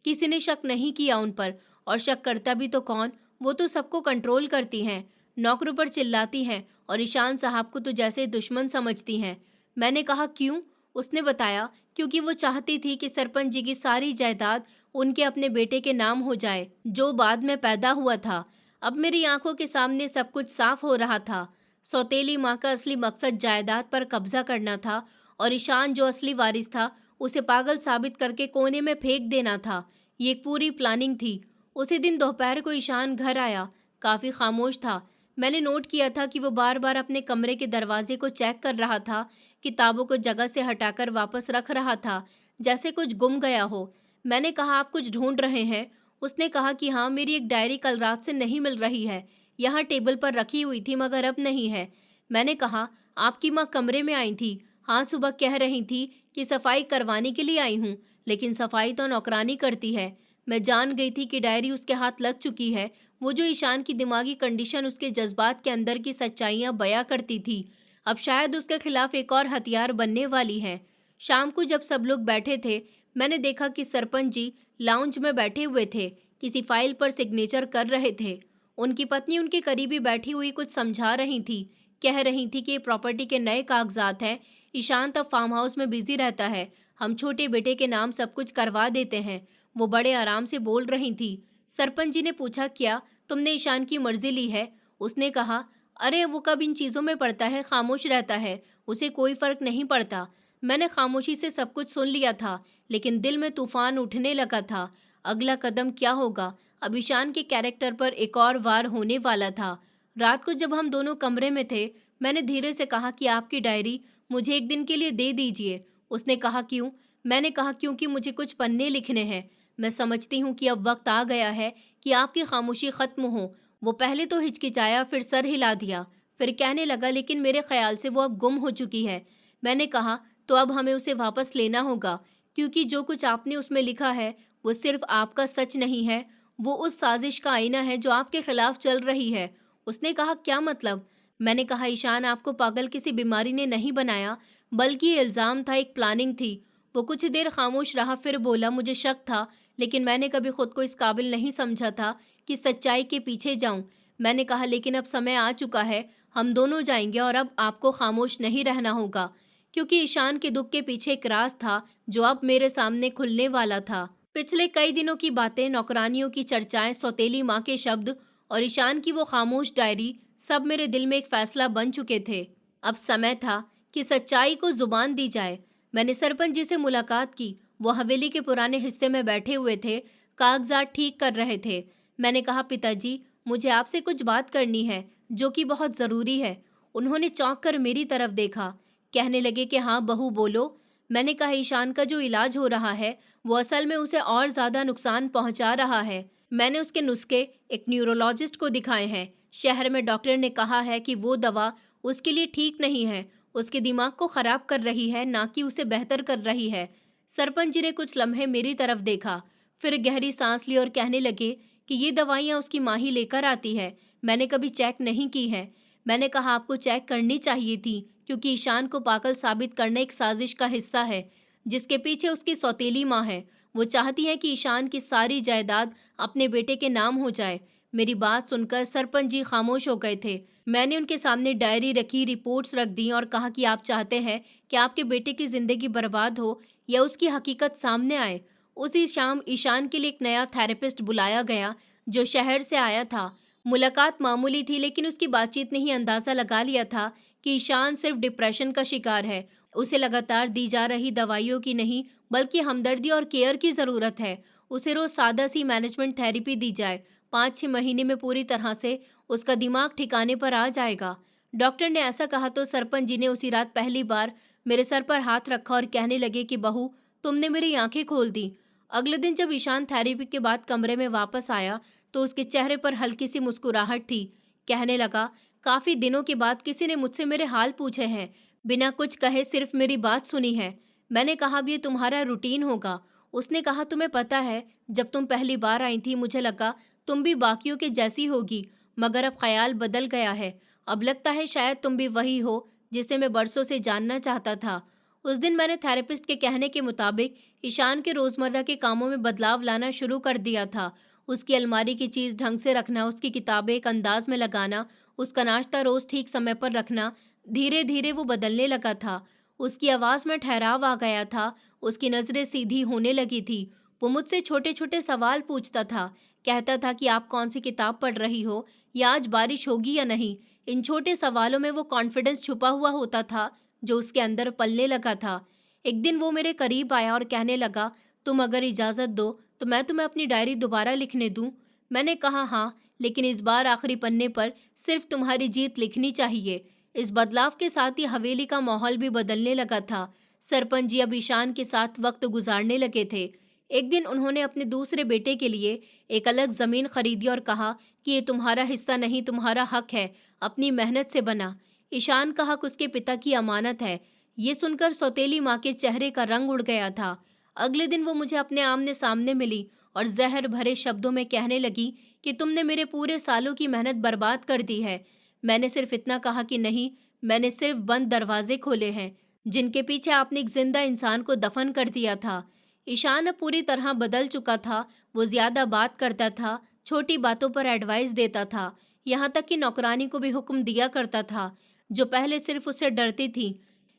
किसी ने शक नहीं किया उन पर, और शक करता भी तो कौन? वो तो सबको कंट्रोल करती हैं, नौकरों पर चिल्लाती हैं और ईशान साहब को तो जैसे दुश्मन समझती हैं। मैंने कहा, क्यों? उसने बताया, क्योंकि वो चाहती थी कि सरपंच जी की सारी जायदाद उनके अपने बेटे के नाम हो जाए, जो बाद में पैदा हुआ था। अब मेरी आंखों के सामने सब कुछ साफ हो रहा था। सौतेली माँ का असली मकसद जायदाद पर कब्जा करना था और ईशान जो असली वारिस था, उसे पागल साबित करके कोने में फेंक देना था। ये एक पूरी प्लानिंग थी। उसी दिन दोपहर को ईशान घर आया, काफी खामोश था। मैंने नोट किया था कि वो बार बार अपने कमरे के दरवाजे को चेक कर रहा था, किताबों को जगह से हटाकर वापस रख रहा था, जैसे कुछ गुम गया हो। मैंने कहा, आप कुछ ढूंढ रहे हैं? उसने कहा कि हाँ, मेरी एक डायरी कल रात से नहीं मिल रही है। यहाँ टेबल पर रखी हुई थी, मगर अब नहीं है। मैंने कहा, आपकी माँ कमरे में आई थी? हाँ, सुबह कह रही थी कि सफाई करवाने के लिए आई हूँ, लेकिन सफाई तो नौकरानी करती है। मैं जान गई थी कि डायरी उसके हाथ लग चुकी है। वो जो ईशान की दिमागी कंडीशन, उसके जज्बात के अंदर की सच्चाइयाँ बयां करती थी, अब शायद उसके खिलाफ एक और हथियार बनने वाली है। शाम को जब सब लोग बैठे थे, मैंने देखा कि सरपंच जी लाउंज में बैठे हुए थे, किसी फाइल पर सिग्नेचर कर रहे थे। उनकी पत्नी उनके करीबी बैठी हुई कुछ समझा रही थी, कह रही थी कि प्रॉपर्टी के नए कागजात हैं। ईशान तब फार्म हाउस में बिजी रहता है, हम छोटे बेटे के नाम सब कुछ करवा देते हैं। वो बड़े आराम से बोल रही थी। सरपंच जी ने पूछा, क्या तुमने ईशान की मर्जी ली है? उसने कहा, अरे वो कब इन चीज़ों में पड़ता है, खामोश रहता है, उसे कोई फर्क नहीं पड़ता। मैंने खामोशी से सब कुछ सुन लिया था, लेकिन दिल में तूफान उठने लगा था। अगला कदम क्या होगा? अब ईशान के कैरेक्टर पर एक और वार होने वाला था। रात को जब हम दोनों कमरे में थे, मैंने धीरे से कहा कि आपकी डायरी मुझे एक दिन के लिए दे दीजिए। उसने कहा, क्यों? मैंने कहा, क्योंकि मुझे कुछ पन्ने लिखने हैं। मैं समझती हूँ कि अब वक्त आ गया है कि आपकी खामोशी खत्म हो। वो पहले तो हिचकिचाया, फिर सर हिला दिया, फिर कहने लगा, लेकिन मेरे ख्याल से वो अब गुम हो चुकी है। मैंने कहा, तो अब हमें उसे वापस लेना होगा, क्योंकि जो कुछ आपने उसमें लिखा है वो सिर्फ आपका सच नहीं है, वो उस साजिश का आईना है जो आपके खिलाफ चल रही है। उसने कहा, क्या मतलब? मैंने कहा, ईशान आपको पागल किसी बीमारी ने नहीं बनाया, बल्कि ये इल्ज़ाम था, एक प्लानिंग थी। वो कुछ देर खामोश रहा, फिर बोला, मुझे शक था, लेकिन मैंने कभी खुद को इस काबिल नहीं समझा था कि सच्चाई के पीछे जाऊं। मैंने कहा, लेकिन अब समय आ चुका है, हम दोनों जाएंगे और अब आपको खामोश नहीं रहना होगा, क्योंकि ईशान के दुख के पीछे एक राज था जो अब मेरे सामने खुलने वाला था। पिछले कई दिनों की बातें, नौकरानियों की चर्चाएं, सौतेली माँ के शब्द और ईशान की वो खामोश डायरी, सब मेरे दिल में एक फैसला बन चुके थे। अब समय था कि सच्चाई को जुबान दी जाए। मैंने सरपंच जी से मुलाकात की। वो हवेली के पुराने हिस्से में बैठे हुए थे, कागजात ठीक कर रहे थे। मैंने कहा, पिताजी, मुझे आपसे कुछ बात करनी है, जो कि बहुत ज़रूरी है। उन्होंने चौंक कर मेरी तरफ देखा, कहने लगे कि हाँ बहू, बोलो। मैंने कहा, ईशान का जो इलाज हो रहा है वो असल में उसे और ज़्यादा नुकसान पहुंचा रहा है। मैंने उसके नुस्खे एक न्यूरोलॉजिस्ट को दिखाए हैं। शहर में डॉक्टर ने कहा है कि वो दवा उसके लिए ठीक नहीं है, उसके दिमाग को खराब कर रही है, ना कि उसे बेहतर कर रही है। सरपंच जी ने कुछ लम्हे मेरी तरफ देखा, फिर गहरी सांस ली और कहने लगे कि ये दवाइयाँ उसकी माँ ही लेकर आती है, मैंने कभी चेक नहीं की है। मैंने कहा, आपको चेक करनी चाहिए थी, क्योंकि ईशान को पागल साबित करना एक साजिश का हिस्सा है, जिसके पीछे उसकी सौतेली माँ है। वो चाहती हैं कि ईशान की सारी जायदाद अपने बेटे के नाम हो जाए। मेरी बात सुनकर सरपंच जी खामोश हो गए थे। मैंने उनके सामने डायरी रखी, रिपोर्ट्स रख दी और कहा कि आप चाहते हैं कि आपके बेटे की जिंदगी बर्बाद हो या उसकी हकीकत सामने आए। उसी शाम ईशान के लिए एक नया थेरेपिस्ट बुलाया गया जो शहर से आया था। मुलाकात मामूली थी, लेकिन उसकी बातचीत ने ही अंदाजा लगा लिया था कि ईशान सिर्फ डिप्रेशन का शिकार है। उसे लगातार दी जा रही दवाइयों की नहीं, बल्कि हमदर्दी और केयर की ज़रूरत है। उसे रोज़ सादा सी मैनेजमेंट थेरेपी दी जाए। 5-6 महीने में पूरी तरह से उसका दिमाग ठिकाने पर आ जाएगा। डॉक्टर ने ऐसा कहा तो सरपंच जी ने उसी रात पहली बार मेरे सर पर हाथ रखा और कहने लगे कि बहू, तुमने मेरी आंखें खोल दी। अगले दिन जब ईशान थेरेपी के बाद कमरे में वापस आया तो उसके चेहरे पर हल्की सी मुस्कुराहट थी। कहने लगा, काफी दिनों के बाद किसी ने मुझसे मेरे हाल पूछे हैं, बिना कुछ कहे सिर्फ मेरी बात सुनी है। मैंने कहा, अब ये तुम्हारा रूटीन होगा। उसने कहा, तुम्हें पता है, जब तुम पहली बार आई थी मुझे लगा तुम भी बाकियों के जैसी होगी, मगर अब ख्याल बदल गया है। अब लगता है शायद तुम भी वही हो जिसे मैं बरसों से जानना चाहता था। उस दिन मैंने थेरेपिस्ट के कहने के मुताबिक ईशान के रोजमर्रा के कामों में बदलाव लाना शुरू कर दिया था। उसकी अलमारी की चीज ढंग से रखना, उसकी किताबें एक अंदाज में लगाना, उसका नाश्ता रोज ठीक समय पर रखना। धीरे धीरे वो बदलने लगा था। उसकी आवाज में ठहराव आ गया था, उसकी नजरें सीधी होने लगी थी। वो मुझसे छोटे छोटे सवाल पूछता था। कहता था कि आप कौन सी किताब पढ़ रही हो, या आज बारिश होगी या नहीं। इन छोटे सवालों में वो कॉन्फिडेंस छुपा हुआ होता था जो उसके अंदर पलने लगा था। एक दिन वो मेरे करीब आया और कहने लगा, तुम अगर इजाज़त दो तो मैं तुम्हें अपनी डायरी दोबारा लिखने दूं। मैंने कहा, हाँ, लेकिन इस बार आखिरी पन्ने पर सिर्फ तुम्हारी जीत लिखनी चाहिए। इस बदलाव के साथ ही हवेली का माहौल भी बदलने लगा था। सरपंच जी अब ईशान के साथ वक्त गुजारने लगे थे। एक दिन उन्होंने अपने दूसरे बेटे के लिए एक अलग जमीन खरीदी और कहा कि ये तुम्हारा हिस्सा नहीं, तुम्हारा हक है, अपनी मेहनत से बना। ईशान का हक उसके पिता की अमानत है। ये सुनकर सौतेली माँ के चेहरे का रंग उड़ गया था। अगले दिन वो मुझे अपने आमने सामने मिली और जहर भरे शब्दों में कहने लगी कि तुमने मेरे पूरे सालों की मेहनत बर्बाद कर दी है। मैंने सिर्फ इतना कहा कि नहीं, मैंने सिर्फ बंद दरवाजे खोले हैं जिनके पीछे आपने एक जिंदा इंसान को दफन कर दिया था। ईशान अब पूरी तरह बदल चुका था। वो ज्यादा बात करता था, छोटी बातों पर एडवाइस देता था, यहाँ तक कि नौकरानी को भी हुक्म दिया करता था जो पहले सिर्फ उससे डरती थी।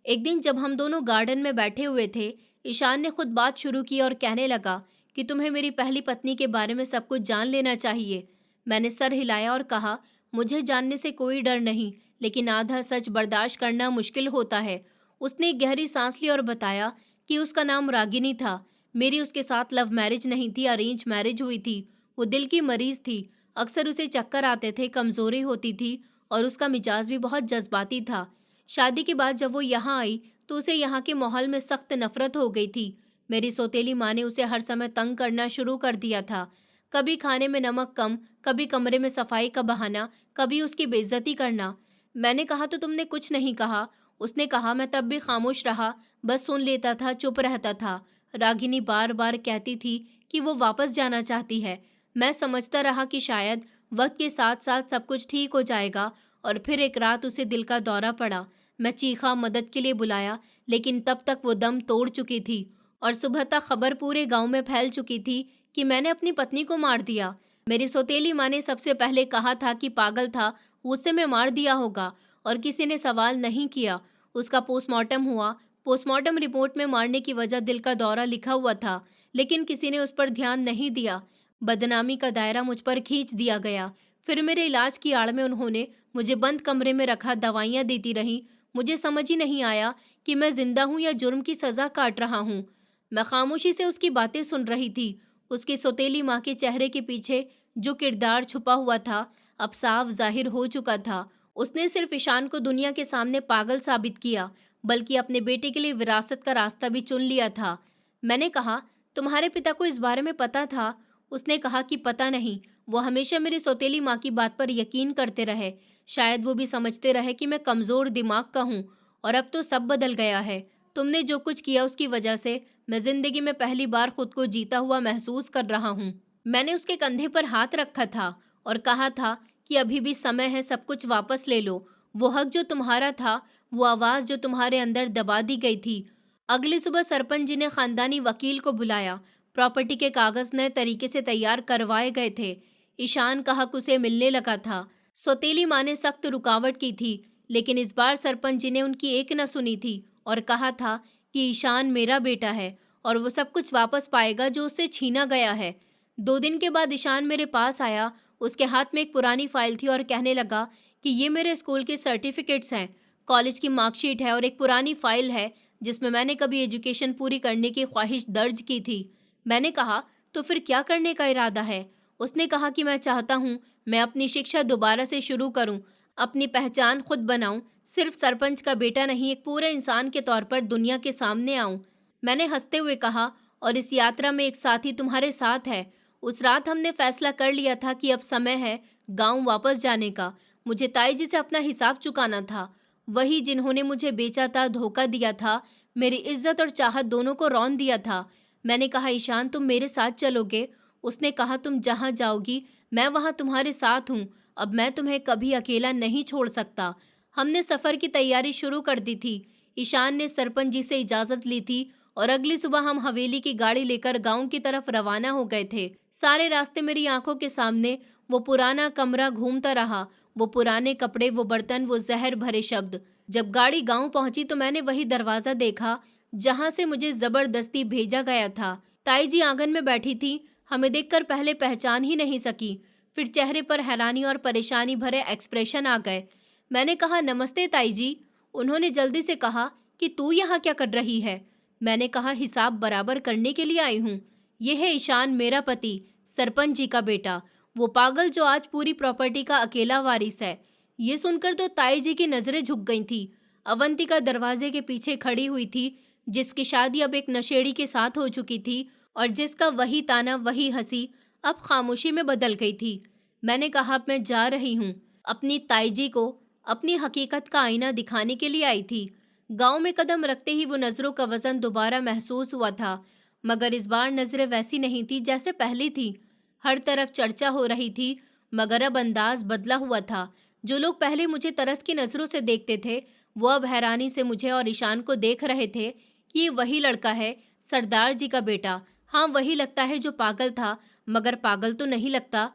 एक दिन जब हम दोनों गार्डन में बैठे हुए थे, ईशान ने खुद बात शुरू की और कहने लगा कि तुम्हें मेरी पहली पत्नी के बारे में सब कुछ जान लेना चाहिए। मैंने सर हिलाया और कहा, मुझे जानने से कोई डर नहीं, लेकिन आधा सच बर्दाश्त करना मुश्किल होता है। उसने एक गहरी सांस ली और बताया कि उसका नाम रागिनी था। मेरी उसके साथ लव मैरिज नहीं थी, अरेंज मैरिज हुई थी। वो दिल की मरीज थी। अक्सर उसे चक्कर आते थे, कमजोरी होती थी और उसका मिजाज भी बहुत जज्बाती था। शादी के बाद जब वो यहाँ आई तो उसे यहाँ के माहौल में सख्त नफरत हो गई थी। मेरी सौतेली माँ ने उसे हर समय तंग करना शुरू कर दिया था। कभी खाने में नमक कम, कभी कमरे में सफाई का बहाना, कभी उसकी बेइज्जती करना। मैंने कहा, तो तुमने कुछ नहीं कहा? उसने कहा, मैं तब भी खामोश रहा, बस सुन लेता था, चुप रहता था। रागिनी बार बार कहती थी कि वो वापस जाना चाहती है। मैं समझता रहा कि शायद वक्त के साथ साथ सब कुछ ठीक हो जाएगा। और फिर एक रात उसे दिल का दौरा पड़ा। मैं चीखा, मदद के लिए बुलाया, लेकिन तब तक वो दम तोड़ चुकी थी और सुबह तक खबर पूरे गांव में फैल चुकी थी कि मैंने अपनी पत्नी को मार दिया। मेरी सौतेली माँ ने सबसे पहले कहा था कि पागल था, उसे मैं मार दिया होगा, और किसी ने सवाल नहीं किया। उसका पोस्टमार्टम हुआ। पोस्टमार्टम रिपोर्ट में मारने की वजह दिल का दौरा लिखा हुआ था, लेकिन किसी ने उस पर ध्यान नहीं दिया। बदनामी का दायरा मुझ पर खींच दिया गया। फिर मेरे इलाज की आड़ में उन्होंने मुझे बंद कमरे में रखा, दवाइयाँ देती रहीं। मुझे समझ ही नहीं आया कि मैं जिंदा हूँ या जुर्म की सजा काट रहा हूँ। मैं खामोशी से उसकी बातें सुन रही थी। उसकी सौतेली माँ के चेहरे के पीछे जो किरदार छुपा हुआ था अब साफ जाहिर हो चुका था। उसने सिर्फ ईशान को दुनिया के सामने पागल साबित किया, बल्कि अपने बेटे के लिए विरासत का रास्ता भी चुन लिया था। मैंने कहा, तुम्हारे पिता को इस बारे में पता था? उसने कहा कि पता नहीं, वो हमेशा मेरी सौतेली माँ की बात पर यकीन करते रहे। शायद वो भी समझते रहे कि मैं कमज़ोर दिमाग का हूँ। और अब तो सब बदल गया है। तुमने जो कुछ किया उसकी वजह से मैं ज़िंदगी में पहली बार खुद को जीता हुआ महसूस कर रहा हूँ। मैंने उसके कंधे पर हाथ रखा था और कहा था कि अभी भी समय है, सब कुछ वापस ले लो। वो हक जो तुम्हारा था, वो आवाज़ जो तुम्हारे अंदर दबा दी गई थी। अगली सुबह सरपंच जी ने खानदानी वकील को बुलाया। प्रॉपर्टी के कागज नए तरीके से तैयार करवाए गए थे। ईशान का हक उसे मिलने लगा था। सौतेली माँ ने सख्त रुकावट की थी, लेकिन इस बार सरपंच जी ने उनकी एक न सुनी थी और कहा था कि ईशान मेरा बेटा है और वो सब कुछ वापस पाएगा जो उससे छीना गया है। 2 दिन के बाद ईशान मेरे पास आया। उसके हाथ में एक पुरानी फाइल थी और कहने लगा कि ये मेरे स्कूल के सर्टिफिकेट्स हैं, कॉलेज की मार्कशीट है और एक पुरानी फाइल है जिसमें मैंने कभी एजुकेशन पूरी करने की ख्वाहिश दर्ज की थी। मैंने कहा, तो फिर क्या करने का इरादा है? उसने कहा कि मैं चाहता हूँ मैं अपनी शिक्षा दोबारा से शुरू करूँ, अपनी पहचान खुद बनाऊँ, सिर्फ सरपंच का बेटा नहीं, एक पूरे इंसान के तौर पर दुनिया के सामने आऊँ। मैंने हंसते हुए कहा, और इस यात्रा में एक साथी तुम्हारे साथ है। उस रात हमने फैसला कर लिया था कि अब समय है गांव वापस जाने का। मुझे ताई जी से अपना हिसाब चुकाना था। वही जिन्होंने मुझे बेचा था, धोखा दिया था, मेरी इज्जत और चाहत दोनों को रौंद दिया था। मैंने कहा, ईशान तुम मेरे साथ चलोगे? उसने कहा, तुम जहाँ जाओगी मैं वहाँ तुम्हारे साथ हूँ। अब मैं तुम्हें कभी अकेला नहीं छोड़ सकता। हमने सफ़र की तैयारी शुरू कर दी थी। ईशान ने सरपंच जी से इजाज़त ली थी और अगली सुबह हम हवेली की गाड़ी लेकर गांव की तरफ रवाना हो गए थे। सारे रास्ते मेरी आंखों के सामने वो पुराना कमरा घूमता रहा, वो पुराने कपड़े, वो बर्तन, वो जहर भरे शब्द। जब गाड़ी गांव पहुंची तो मैंने वही दरवाजा देखा जहां से मुझे जबरदस्ती भेजा गया था। ताई जी आंगन में बैठी थी। हमें देखकर पहले पहचान ही नहीं सकी, फिर चेहरे पर हैरानी और परेशानी भरे एक्सप्रेशन आ गए। मैंने कहा, नमस्ते ताई जी। उन्होंने जल्दी से कहा कि तू यहाँ क्या कर रही है? मैंने कहा, हिसाब बराबर करने के लिए आई हूँ। यह है ईशान, मेरा पति, सरपंच जी का बेटा, वो पागल जो आज पूरी प्रॉपर्टी का अकेला वारिस है। ये सुनकर तो ताई जी की नजरें झुक गई थी। अवंतिका दरवाजे के पीछे खड़ी हुई थी, जिसकी शादी अब एक नशेड़ी के साथ हो चुकी थी और जिसका वही ताना, वही हंसी अब खामोशी में बदल गई थी। मैंने कहा, अब मैं जा रही हूँ। अपनी ताई जी को अपनी हकीकत का आईना दिखाने के लिए आई थी। गांव में कदम रखते ही वो नजरों का वजन दोबारा महसूस हुआ था, मगर इस बार नजरें वैसी नहीं थी जैसे पहली थी। हर तरफ चर्चा हो रही थी, मगर अब अंदाज बदला हुआ था। जो लोग पहले मुझे तरस की नजरों से देखते थे, वो अब हैरानी से मुझे और ईशान को देख रहे थे कि ये वही लड़का है, सरदार जी का बेटा। हाँ, वही लगता है जो पागल था, मगर पागल तो नहीं लगता।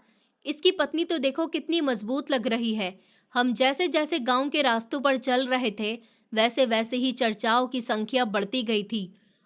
इसकी पत्नी तो देखो कितनी मजबूत लग रही है। हम जैसे जैसे गांव के रास्तों पर चल रहे थे, वैसे वैसे ही चर्चाओं की संख्या बढ़ती गई थी।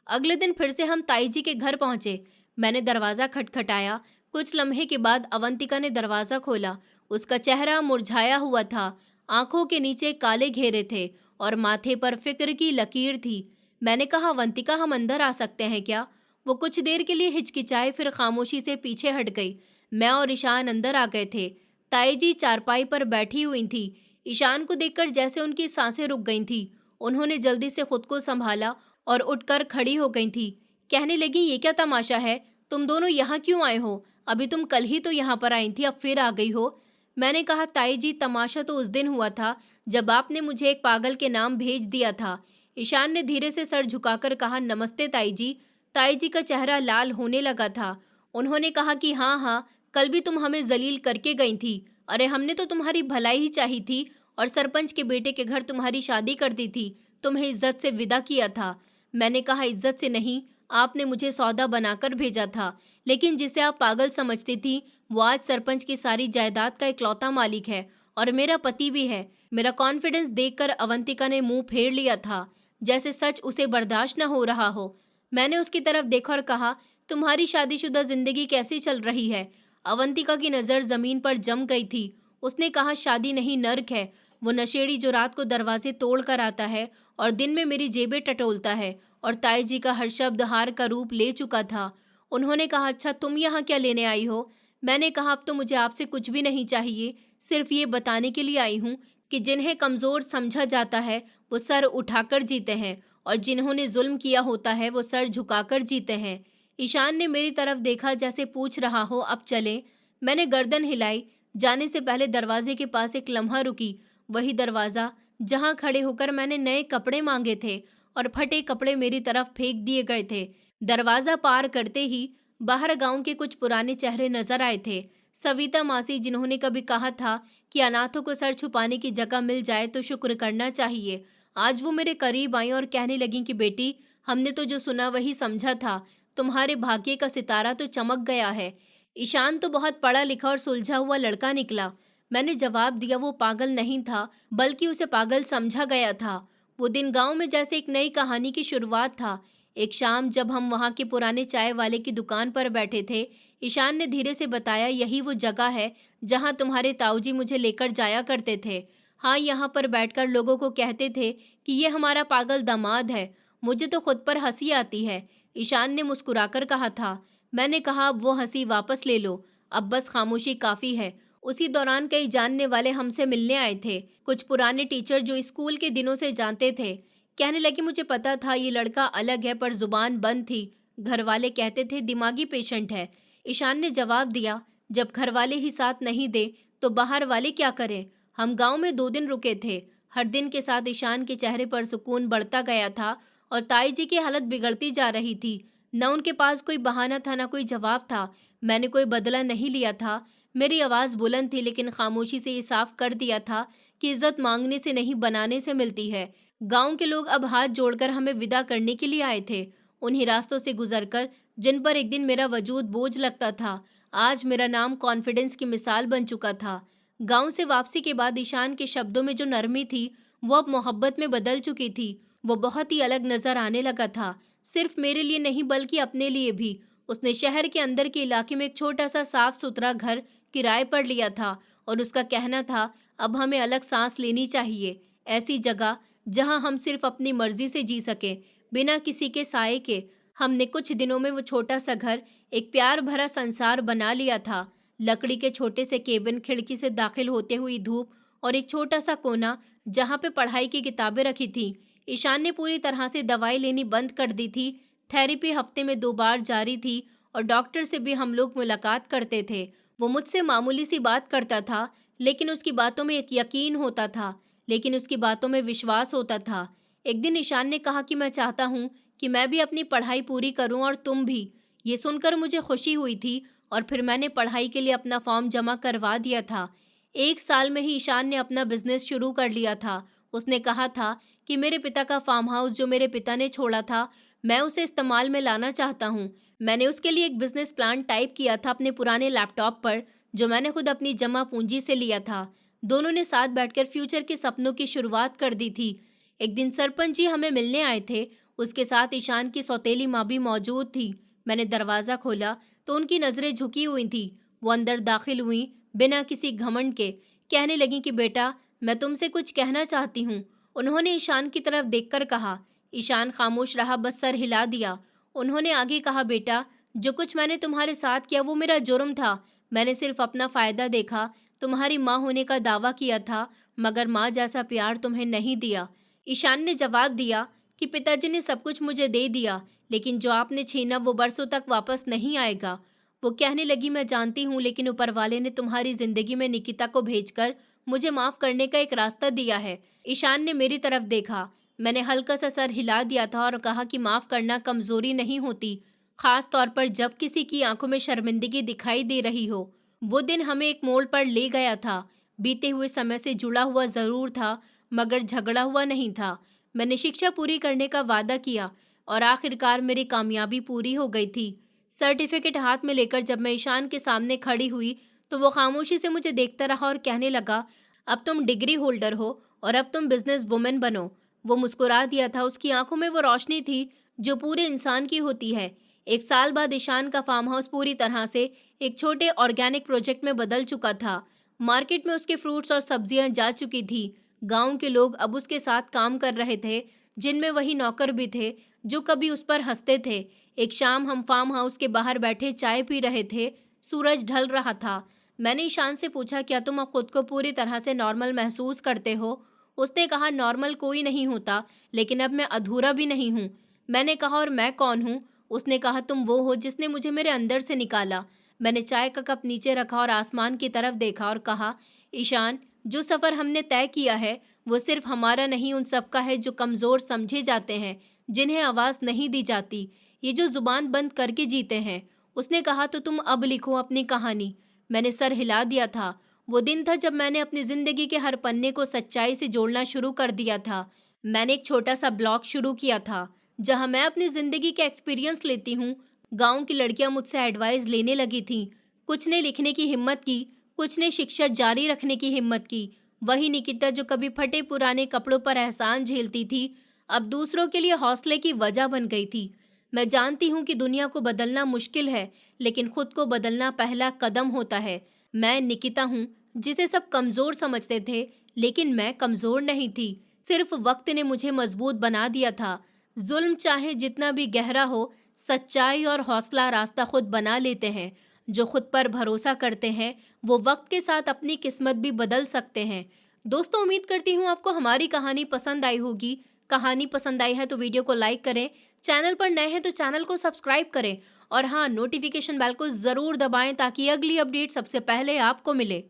अगले दिन फिर से हम ताई जी के घर पहुंचे। मैंने दरवाजा खटखटाया। कुछ लम्हे के बाद अवंतिका ने दरवाजा खोला। उसका चेहरा मुरझाया हुआ था, आंखों के नीचे काले घेरे थे और माथे पर फिक्र की लकीर थी। मैंने कहा, अवंतिका हम अंदर आ सकते हैं क्या? वो कुछ देर के लिए हिचकिचाई, फिर खामोशी से पीछे हट गई। मैं और ईशान अंदर आ गए थे। ताई जी चारपाई पर बैठी हुई थी। ईशान को देखकर जैसे उनकी सांसें रुक गई थी। उन्होंने जल्दी से खुद को संभाला और उठकर खड़ी हो गई थी। कहने लगी, ये क्या तमाशा है? तुम दोनों यहाँ क्यों आए हो? अभी तुम कल ही तो यहाँ पर आई थी, अब फिर आ गई हो। मैंने कहा, ताई जी तमाशा तो उस दिन हुआ था जब आपने मुझे एक पागल के नाम भेज दिया था। ईशान ने धीरे से सर झुकाकर कहा, नमस्ते ताई जी। ताई जी का चेहरा लाल होने लगा था। उन्होंने कहा कि हाँ हाँ, कल भी तुम हमें जलील करके गई थी। अरे हमने तो तुम्हारी भलाई ही चाही थी और सरपंच के बेटे के घर तुम्हारी शादी कर दी थी, तुम्हें इज्जत से विदा किया था। मैंने कहा, इज्जत से नहीं, आपने मुझे सौदा बनाकर भेजा था, लेकिन जिसे आप पागल समझती थी वो आज सरपंच की सारी जायदाद का इकलौता मालिक है और मेरा पति भी है। मेरा कॉन्फिडेंस देखकर अवंतिका ने मुंह फेर लिया था, जैसे सच उसे बर्दाश्त न हो रहा हो। मैंने उसकी तरफ देखा और कहा, तुम्हारी शादीशुदा जिंदगी कैसी चल रही है? अवंतिका की नज़र जमीन पर जम गई थी। उसने कहा, शादी नहीं, नर्क है। वो नशेड़ी जो रात को दरवाजे तोड़ कर आता है और दिन में मेरी जेबें टटोलता है। और ताई जी का हर शब्द हार का रूप ले चुका था। उन्होंने कहा, अच्छा तुम यहाँ क्या लेने आई हो? मैंने कहा, अब तो मुझे आपसे कुछ भी नहीं चाहिए, सिर्फ ये बताने के लिए आई हूँ कि जिन्हें कमज़ोर समझा जाता है वो सर उठाकर जीते हैं और जिन्होंने जुल्म किया होता है वो सर झुकाकर जीते हैं। ईशान ने मेरी तरफ देखा जैसे पूछ रहा हो, अब चलें? मैंने गर्दन हिलाई। जाने से पहले दरवाजे के पास एक लम्हा रुकी। वही दरवाज़ा जहाँ खड़े होकर मैंने नए कपड़े मांगे थे और फटे कपड़े मेरी तरफ फेंक दिए गए थे। दरवाज़ा पार करते ही बाहर गांव के कुछ पुराने चेहरे नजर आए थे। सविता मासी, जिन्होंने कभी कहा था कि अनाथों को सर छुपाने की जगह मिल जाए तो शुक्र करना चाहिए, आज वो मेरे करीब आई और कहने लगी कि बेटी, हमने तो जो सुना वही समझा था। तुम्हारे भाग्य का सितारा तो चमक गया है। ईशान तो बहुत पढ़ा लिखा और सुलझा हुआ लड़का निकला। मैंने जवाब दिया, वो पागल नहीं था, बल्कि उसे पागल समझा गया था। वो दिन गांव में जैसे एक नई कहानी की शुरुआत था। एक शाम जब हम वहां के पुराने चाय वाले की दुकान पर बैठे थे, ईशान ने धीरे से बताया, यही वो जगह है जहां तुम्हारे ताऊजी मुझे लेकर जाया करते थे। हाँ, यहाँ पर बैठकर लोगों को कहते थे कि ये हमारा पागल दामाद है। मुझे तो खुद पर हंसी आती है। ईशान ने मुस्कुराकर कहा था। मैंने कहा, अब वो हंसी वापस ले लो, अब बस खामोशी काफी है। उसी दौरान कई जानने वाले हमसे मिलने आए थे, कुछ पुराने टीचर जो स्कूल के दिनों से जानते थे। कहने लगे, मुझे पता था ये लड़का अलग है, पर जुबान बंद थी। घर वाले कहते थे दिमागी पेशेंट है। ईशान ने जवाब दिया, जब घर वाले ही साथ नहीं दे तो बाहर वाले क्या करें। हम गांव में 2 दिन रुके थे। हर दिन के साथ ईशान के चेहरे पर सुकून बढ़ता गया था और ताई जी की हालत बिगड़ती जा रही थी। न उनके पास कोई बहाना था, न कोई जवाब था। मैंने कोई बदला नहीं लिया था। मेरी आवाज़ बुलंद थी, लेकिन खामोशी से ये साफ कर दिया था कि इज्जत मांगने से नहीं, बनाने से मिलती है। गांव के लोग अब हाथ जोड़कर हमें विदा करने के लिए आए थे। उन्हीं रास्तों से गुजरकर जिन पर एक दिन मेरा वजूद बोझ लगता था, आज मेरा नाम कॉन्फिडेंस की मिसाल बन चुका था। गांव से वापसी के बाद ईशान के शब्दों में जो नरमी थी, वो अब मोहब्बत में बदल चुकी थी। वो बहुत ही अलग नजर आने लगा था, सिर्फ मेरे लिए नहीं बल्कि अपने लिए भी। उसने शहर के अंदर के इलाके में एक छोटा सा साफ सुथरा घर किराए पर लिया था और उसका कहना था, अब हमें अलग सांस लेनी चाहिए, ऐसी जगह जहां हम सिर्फ अपनी मर्जी से जी सके, बिना किसी के साए के। हमने कुछ दिनों में वो छोटा सा घर एक प्यार भरा संसार बना लिया था। लकड़ी के छोटे से केबिन, खिड़की से दाखिल होते हुई धूप और एक छोटा सा कोना जहाँ पे पढ़ाई की किताबें रखी थी। ईशान ने पूरी तरह से दवाई लेनी बंद कर दी थी। थेरेपी हफ्ते में 2 बार जारी थी और डॉक्टर से भी हम लोग मुलाकात करते थे। वो मुझसे मामूली सी बात करता था, लेकिन उसकी बातों में एक यकीन होता था, लेकिन उसकी बातों में विश्वास होता था। एक दिन ईशान ने कहा कि मैं चाहता हूँ कि मैं भी अपनी पढ़ाई पूरी करूँ और तुम भी। ये सुनकर मुझे खुशी हुई थी और फिर मैंने पढ़ाई के लिए अपना फॉर्म जमा करवा दिया था। 1 साल में ही ईशान ने अपना बिजनेस शुरू कर लिया था। उसने कहा था कि मेरे पिता का फार्म हाउस जो मेरे पिता ने छोड़ा था, मैं उसे इस्तेमाल में लाना चाहता हूँ। मैंने उसके लिए एक बिजनेस प्लान टाइप किया था अपने पुराने लैपटॉप पर, जो मैंने खुद अपनी जमा पूंजी से लिया था। दोनों ने साथ बैठकर फ्यूचर के सपनों की शुरुआत कर दी थी। एक दिन सरपंच जी हमें मिलने आए थे। उसके साथ ईशान की सौतेली माँ भी मौजूद थी। मैंने दरवाज़ा खोला तो उनकी नज़रें झुकी हुई थी। वो अंदर दाखिल हुई बिना किसी घमंड के। कहने लगी कि बेटा, मैं तुमसे कुछ कहना चाहती हूँ। उन्होंने ईशान की तरफ देखकर कहा। ईशान खामोश रहा, बस सर हिला दिया। उन्होंने आगे कहा, बेटा, जो कुछ मैंने तुम्हारे साथ किया वो मेरा जुर्म था। मैंने सिर्फ अपना फ़ायदा देखा। तुम्हारी माँ होने का दावा किया था, मगर माँ जैसा प्यार तुम्हें नहीं दिया। ईशान ने जवाब दिया कि पिताजी ने सब कुछ मुझे दे दिया, लेकिन जो आपने छीना वो बरसों तक वापस नहीं आएगा। वो कहने लगी, मैं जानती हूँ, लेकिन ऊपर वाले ने तुम्हारी जिंदगी में निकिता को भेजकर मुझे माफ करने का एक रास्ता दिया है। ईशान ने मेरी तरफ देखा। मैंने हल्का सा सर हिला दिया था और कहा कि माफ करना कमजोरी नहीं होती, खास तौर पर जब किसी की आंखों में शर्मिंदगी दिखाई दे रही हो। वो दिन हमें एक मोड़ पर ले गया था। बीते हुए समय से जुड़ा हुआ जरूर था, मगर झगड़ा हुआ नहीं था। मैंने शिक्षा पूरी करने का वादा किया और आखिरकार मेरी कामयाबी पूरी हो गई थी। सर्टिफिकेट हाथ में लेकर जब मैं ईशान के सामने खड़ी हुई तो वो खामोशी से मुझे देखता रहा और कहने लगा, अब तुम डिग्री होल्डर हो और अब तुम बिजनेस वुमेन बनो। वो मुस्कुरा दिया था। उसकी आंखों में वो रोशनी थी जो पूरे इंसान की होती है। 1 साल बाद ईशान का फार्म हाउस पूरी तरह से एक छोटे ऑर्गेनिक प्रोजेक्ट में बदल चुका था। मार्केट में उसके फ्रूट्स और सब्जियां जा चुकी थी। गांव के लोग अब उसके साथ काम कर रहे थे, जिनमें वही नौकर भी थे जो कभी उस पर हंसते थे। एक शाम हम फार्म हाउस के बाहर बैठे चाय पी रहे थे। सूरज ढल रहा था। मैंने ईशान से पूछा, क्या तुम अब खुद को पूरी तरह से नॉर्मल महसूस करते हो? उसने कहा, नॉर्मल कोई नहीं होता, लेकिन अब मैं अधूरा भी नहीं हूँ। मैंने कहा, और मैं कौन हूँ? उसने कहा, तुम वो हो जिसने मुझे मेरे अंदर से निकाला। मैंने चाय का कप नीचे रखा और आसमान की तरफ देखा और कहा, ईशान, जो सफ़र हमने तय किया है वो सिर्फ हमारा नहीं, उन सबका है जो कमज़ोर समझे जाते हैं, जिन्हें आवाज़ नहीं दी जाती, ये जो जुबान बंद करके जीते हैं। उसने कहा, तो तुम अब लिखो अपनी कहानी। मैंने सर हिला दिया था। वो दिन था जब मैंने अपनी ज़िंदगी के हर पन्ने को सच्चाई से जोड़ना शुरू कर दिया था। मैंने एक छोटा सा ब्लॉग शुरू किया था जहाँ मैं अपनी ज़िंदगी के एक्सपीरियंस लेती हूँ, गांव की लड़कियां मुझसे एडवाइस लेने लगी थीं। कुछ ने लिखने की हिम्मत की, कुछ ने शिक्षा जारी रखने की हिम्मत की। वही निकिता जो कभी फटे पुराने कपड़ों पर एहसान झेलती थी, अब दूसरों के लिए हौसले की वजह बन गई थी। मैं जानती हूँ कि दुनिया को बदलना मुश्किल है, लेकिन खुद को बदलना पहला कदम होता है। मैं निकिता हूँ, जिसे सब कमजोर समझते थे, लेकिन मैं कमजोर नहीं थी। सिर्फ वक्त ने मुझे मजबूत बना दिया था। जुल्म चाहे जितना भी गहरा हो, सच्चाई और हौसला रास्ता खुद बना लेते हैं। जो खुद पर भरोसा करते हैं, वो वक्त के साथ अपनी किस्मत भी बदल सकते हैं। दोस्तों, उम्मीद करती हूँ आपको हमारी कहानी पसंद आई होगी। कहानी पसंद आई है तो वीडियो को लाइक करें, चैनल पर नए हैं तो चैनल को सब्सक्राइब करें और हाँ, नोटिफिकेशन बेल को ज़रूर दबाएं ताकि अगली अपडेट सबसे पहले आपको मिले।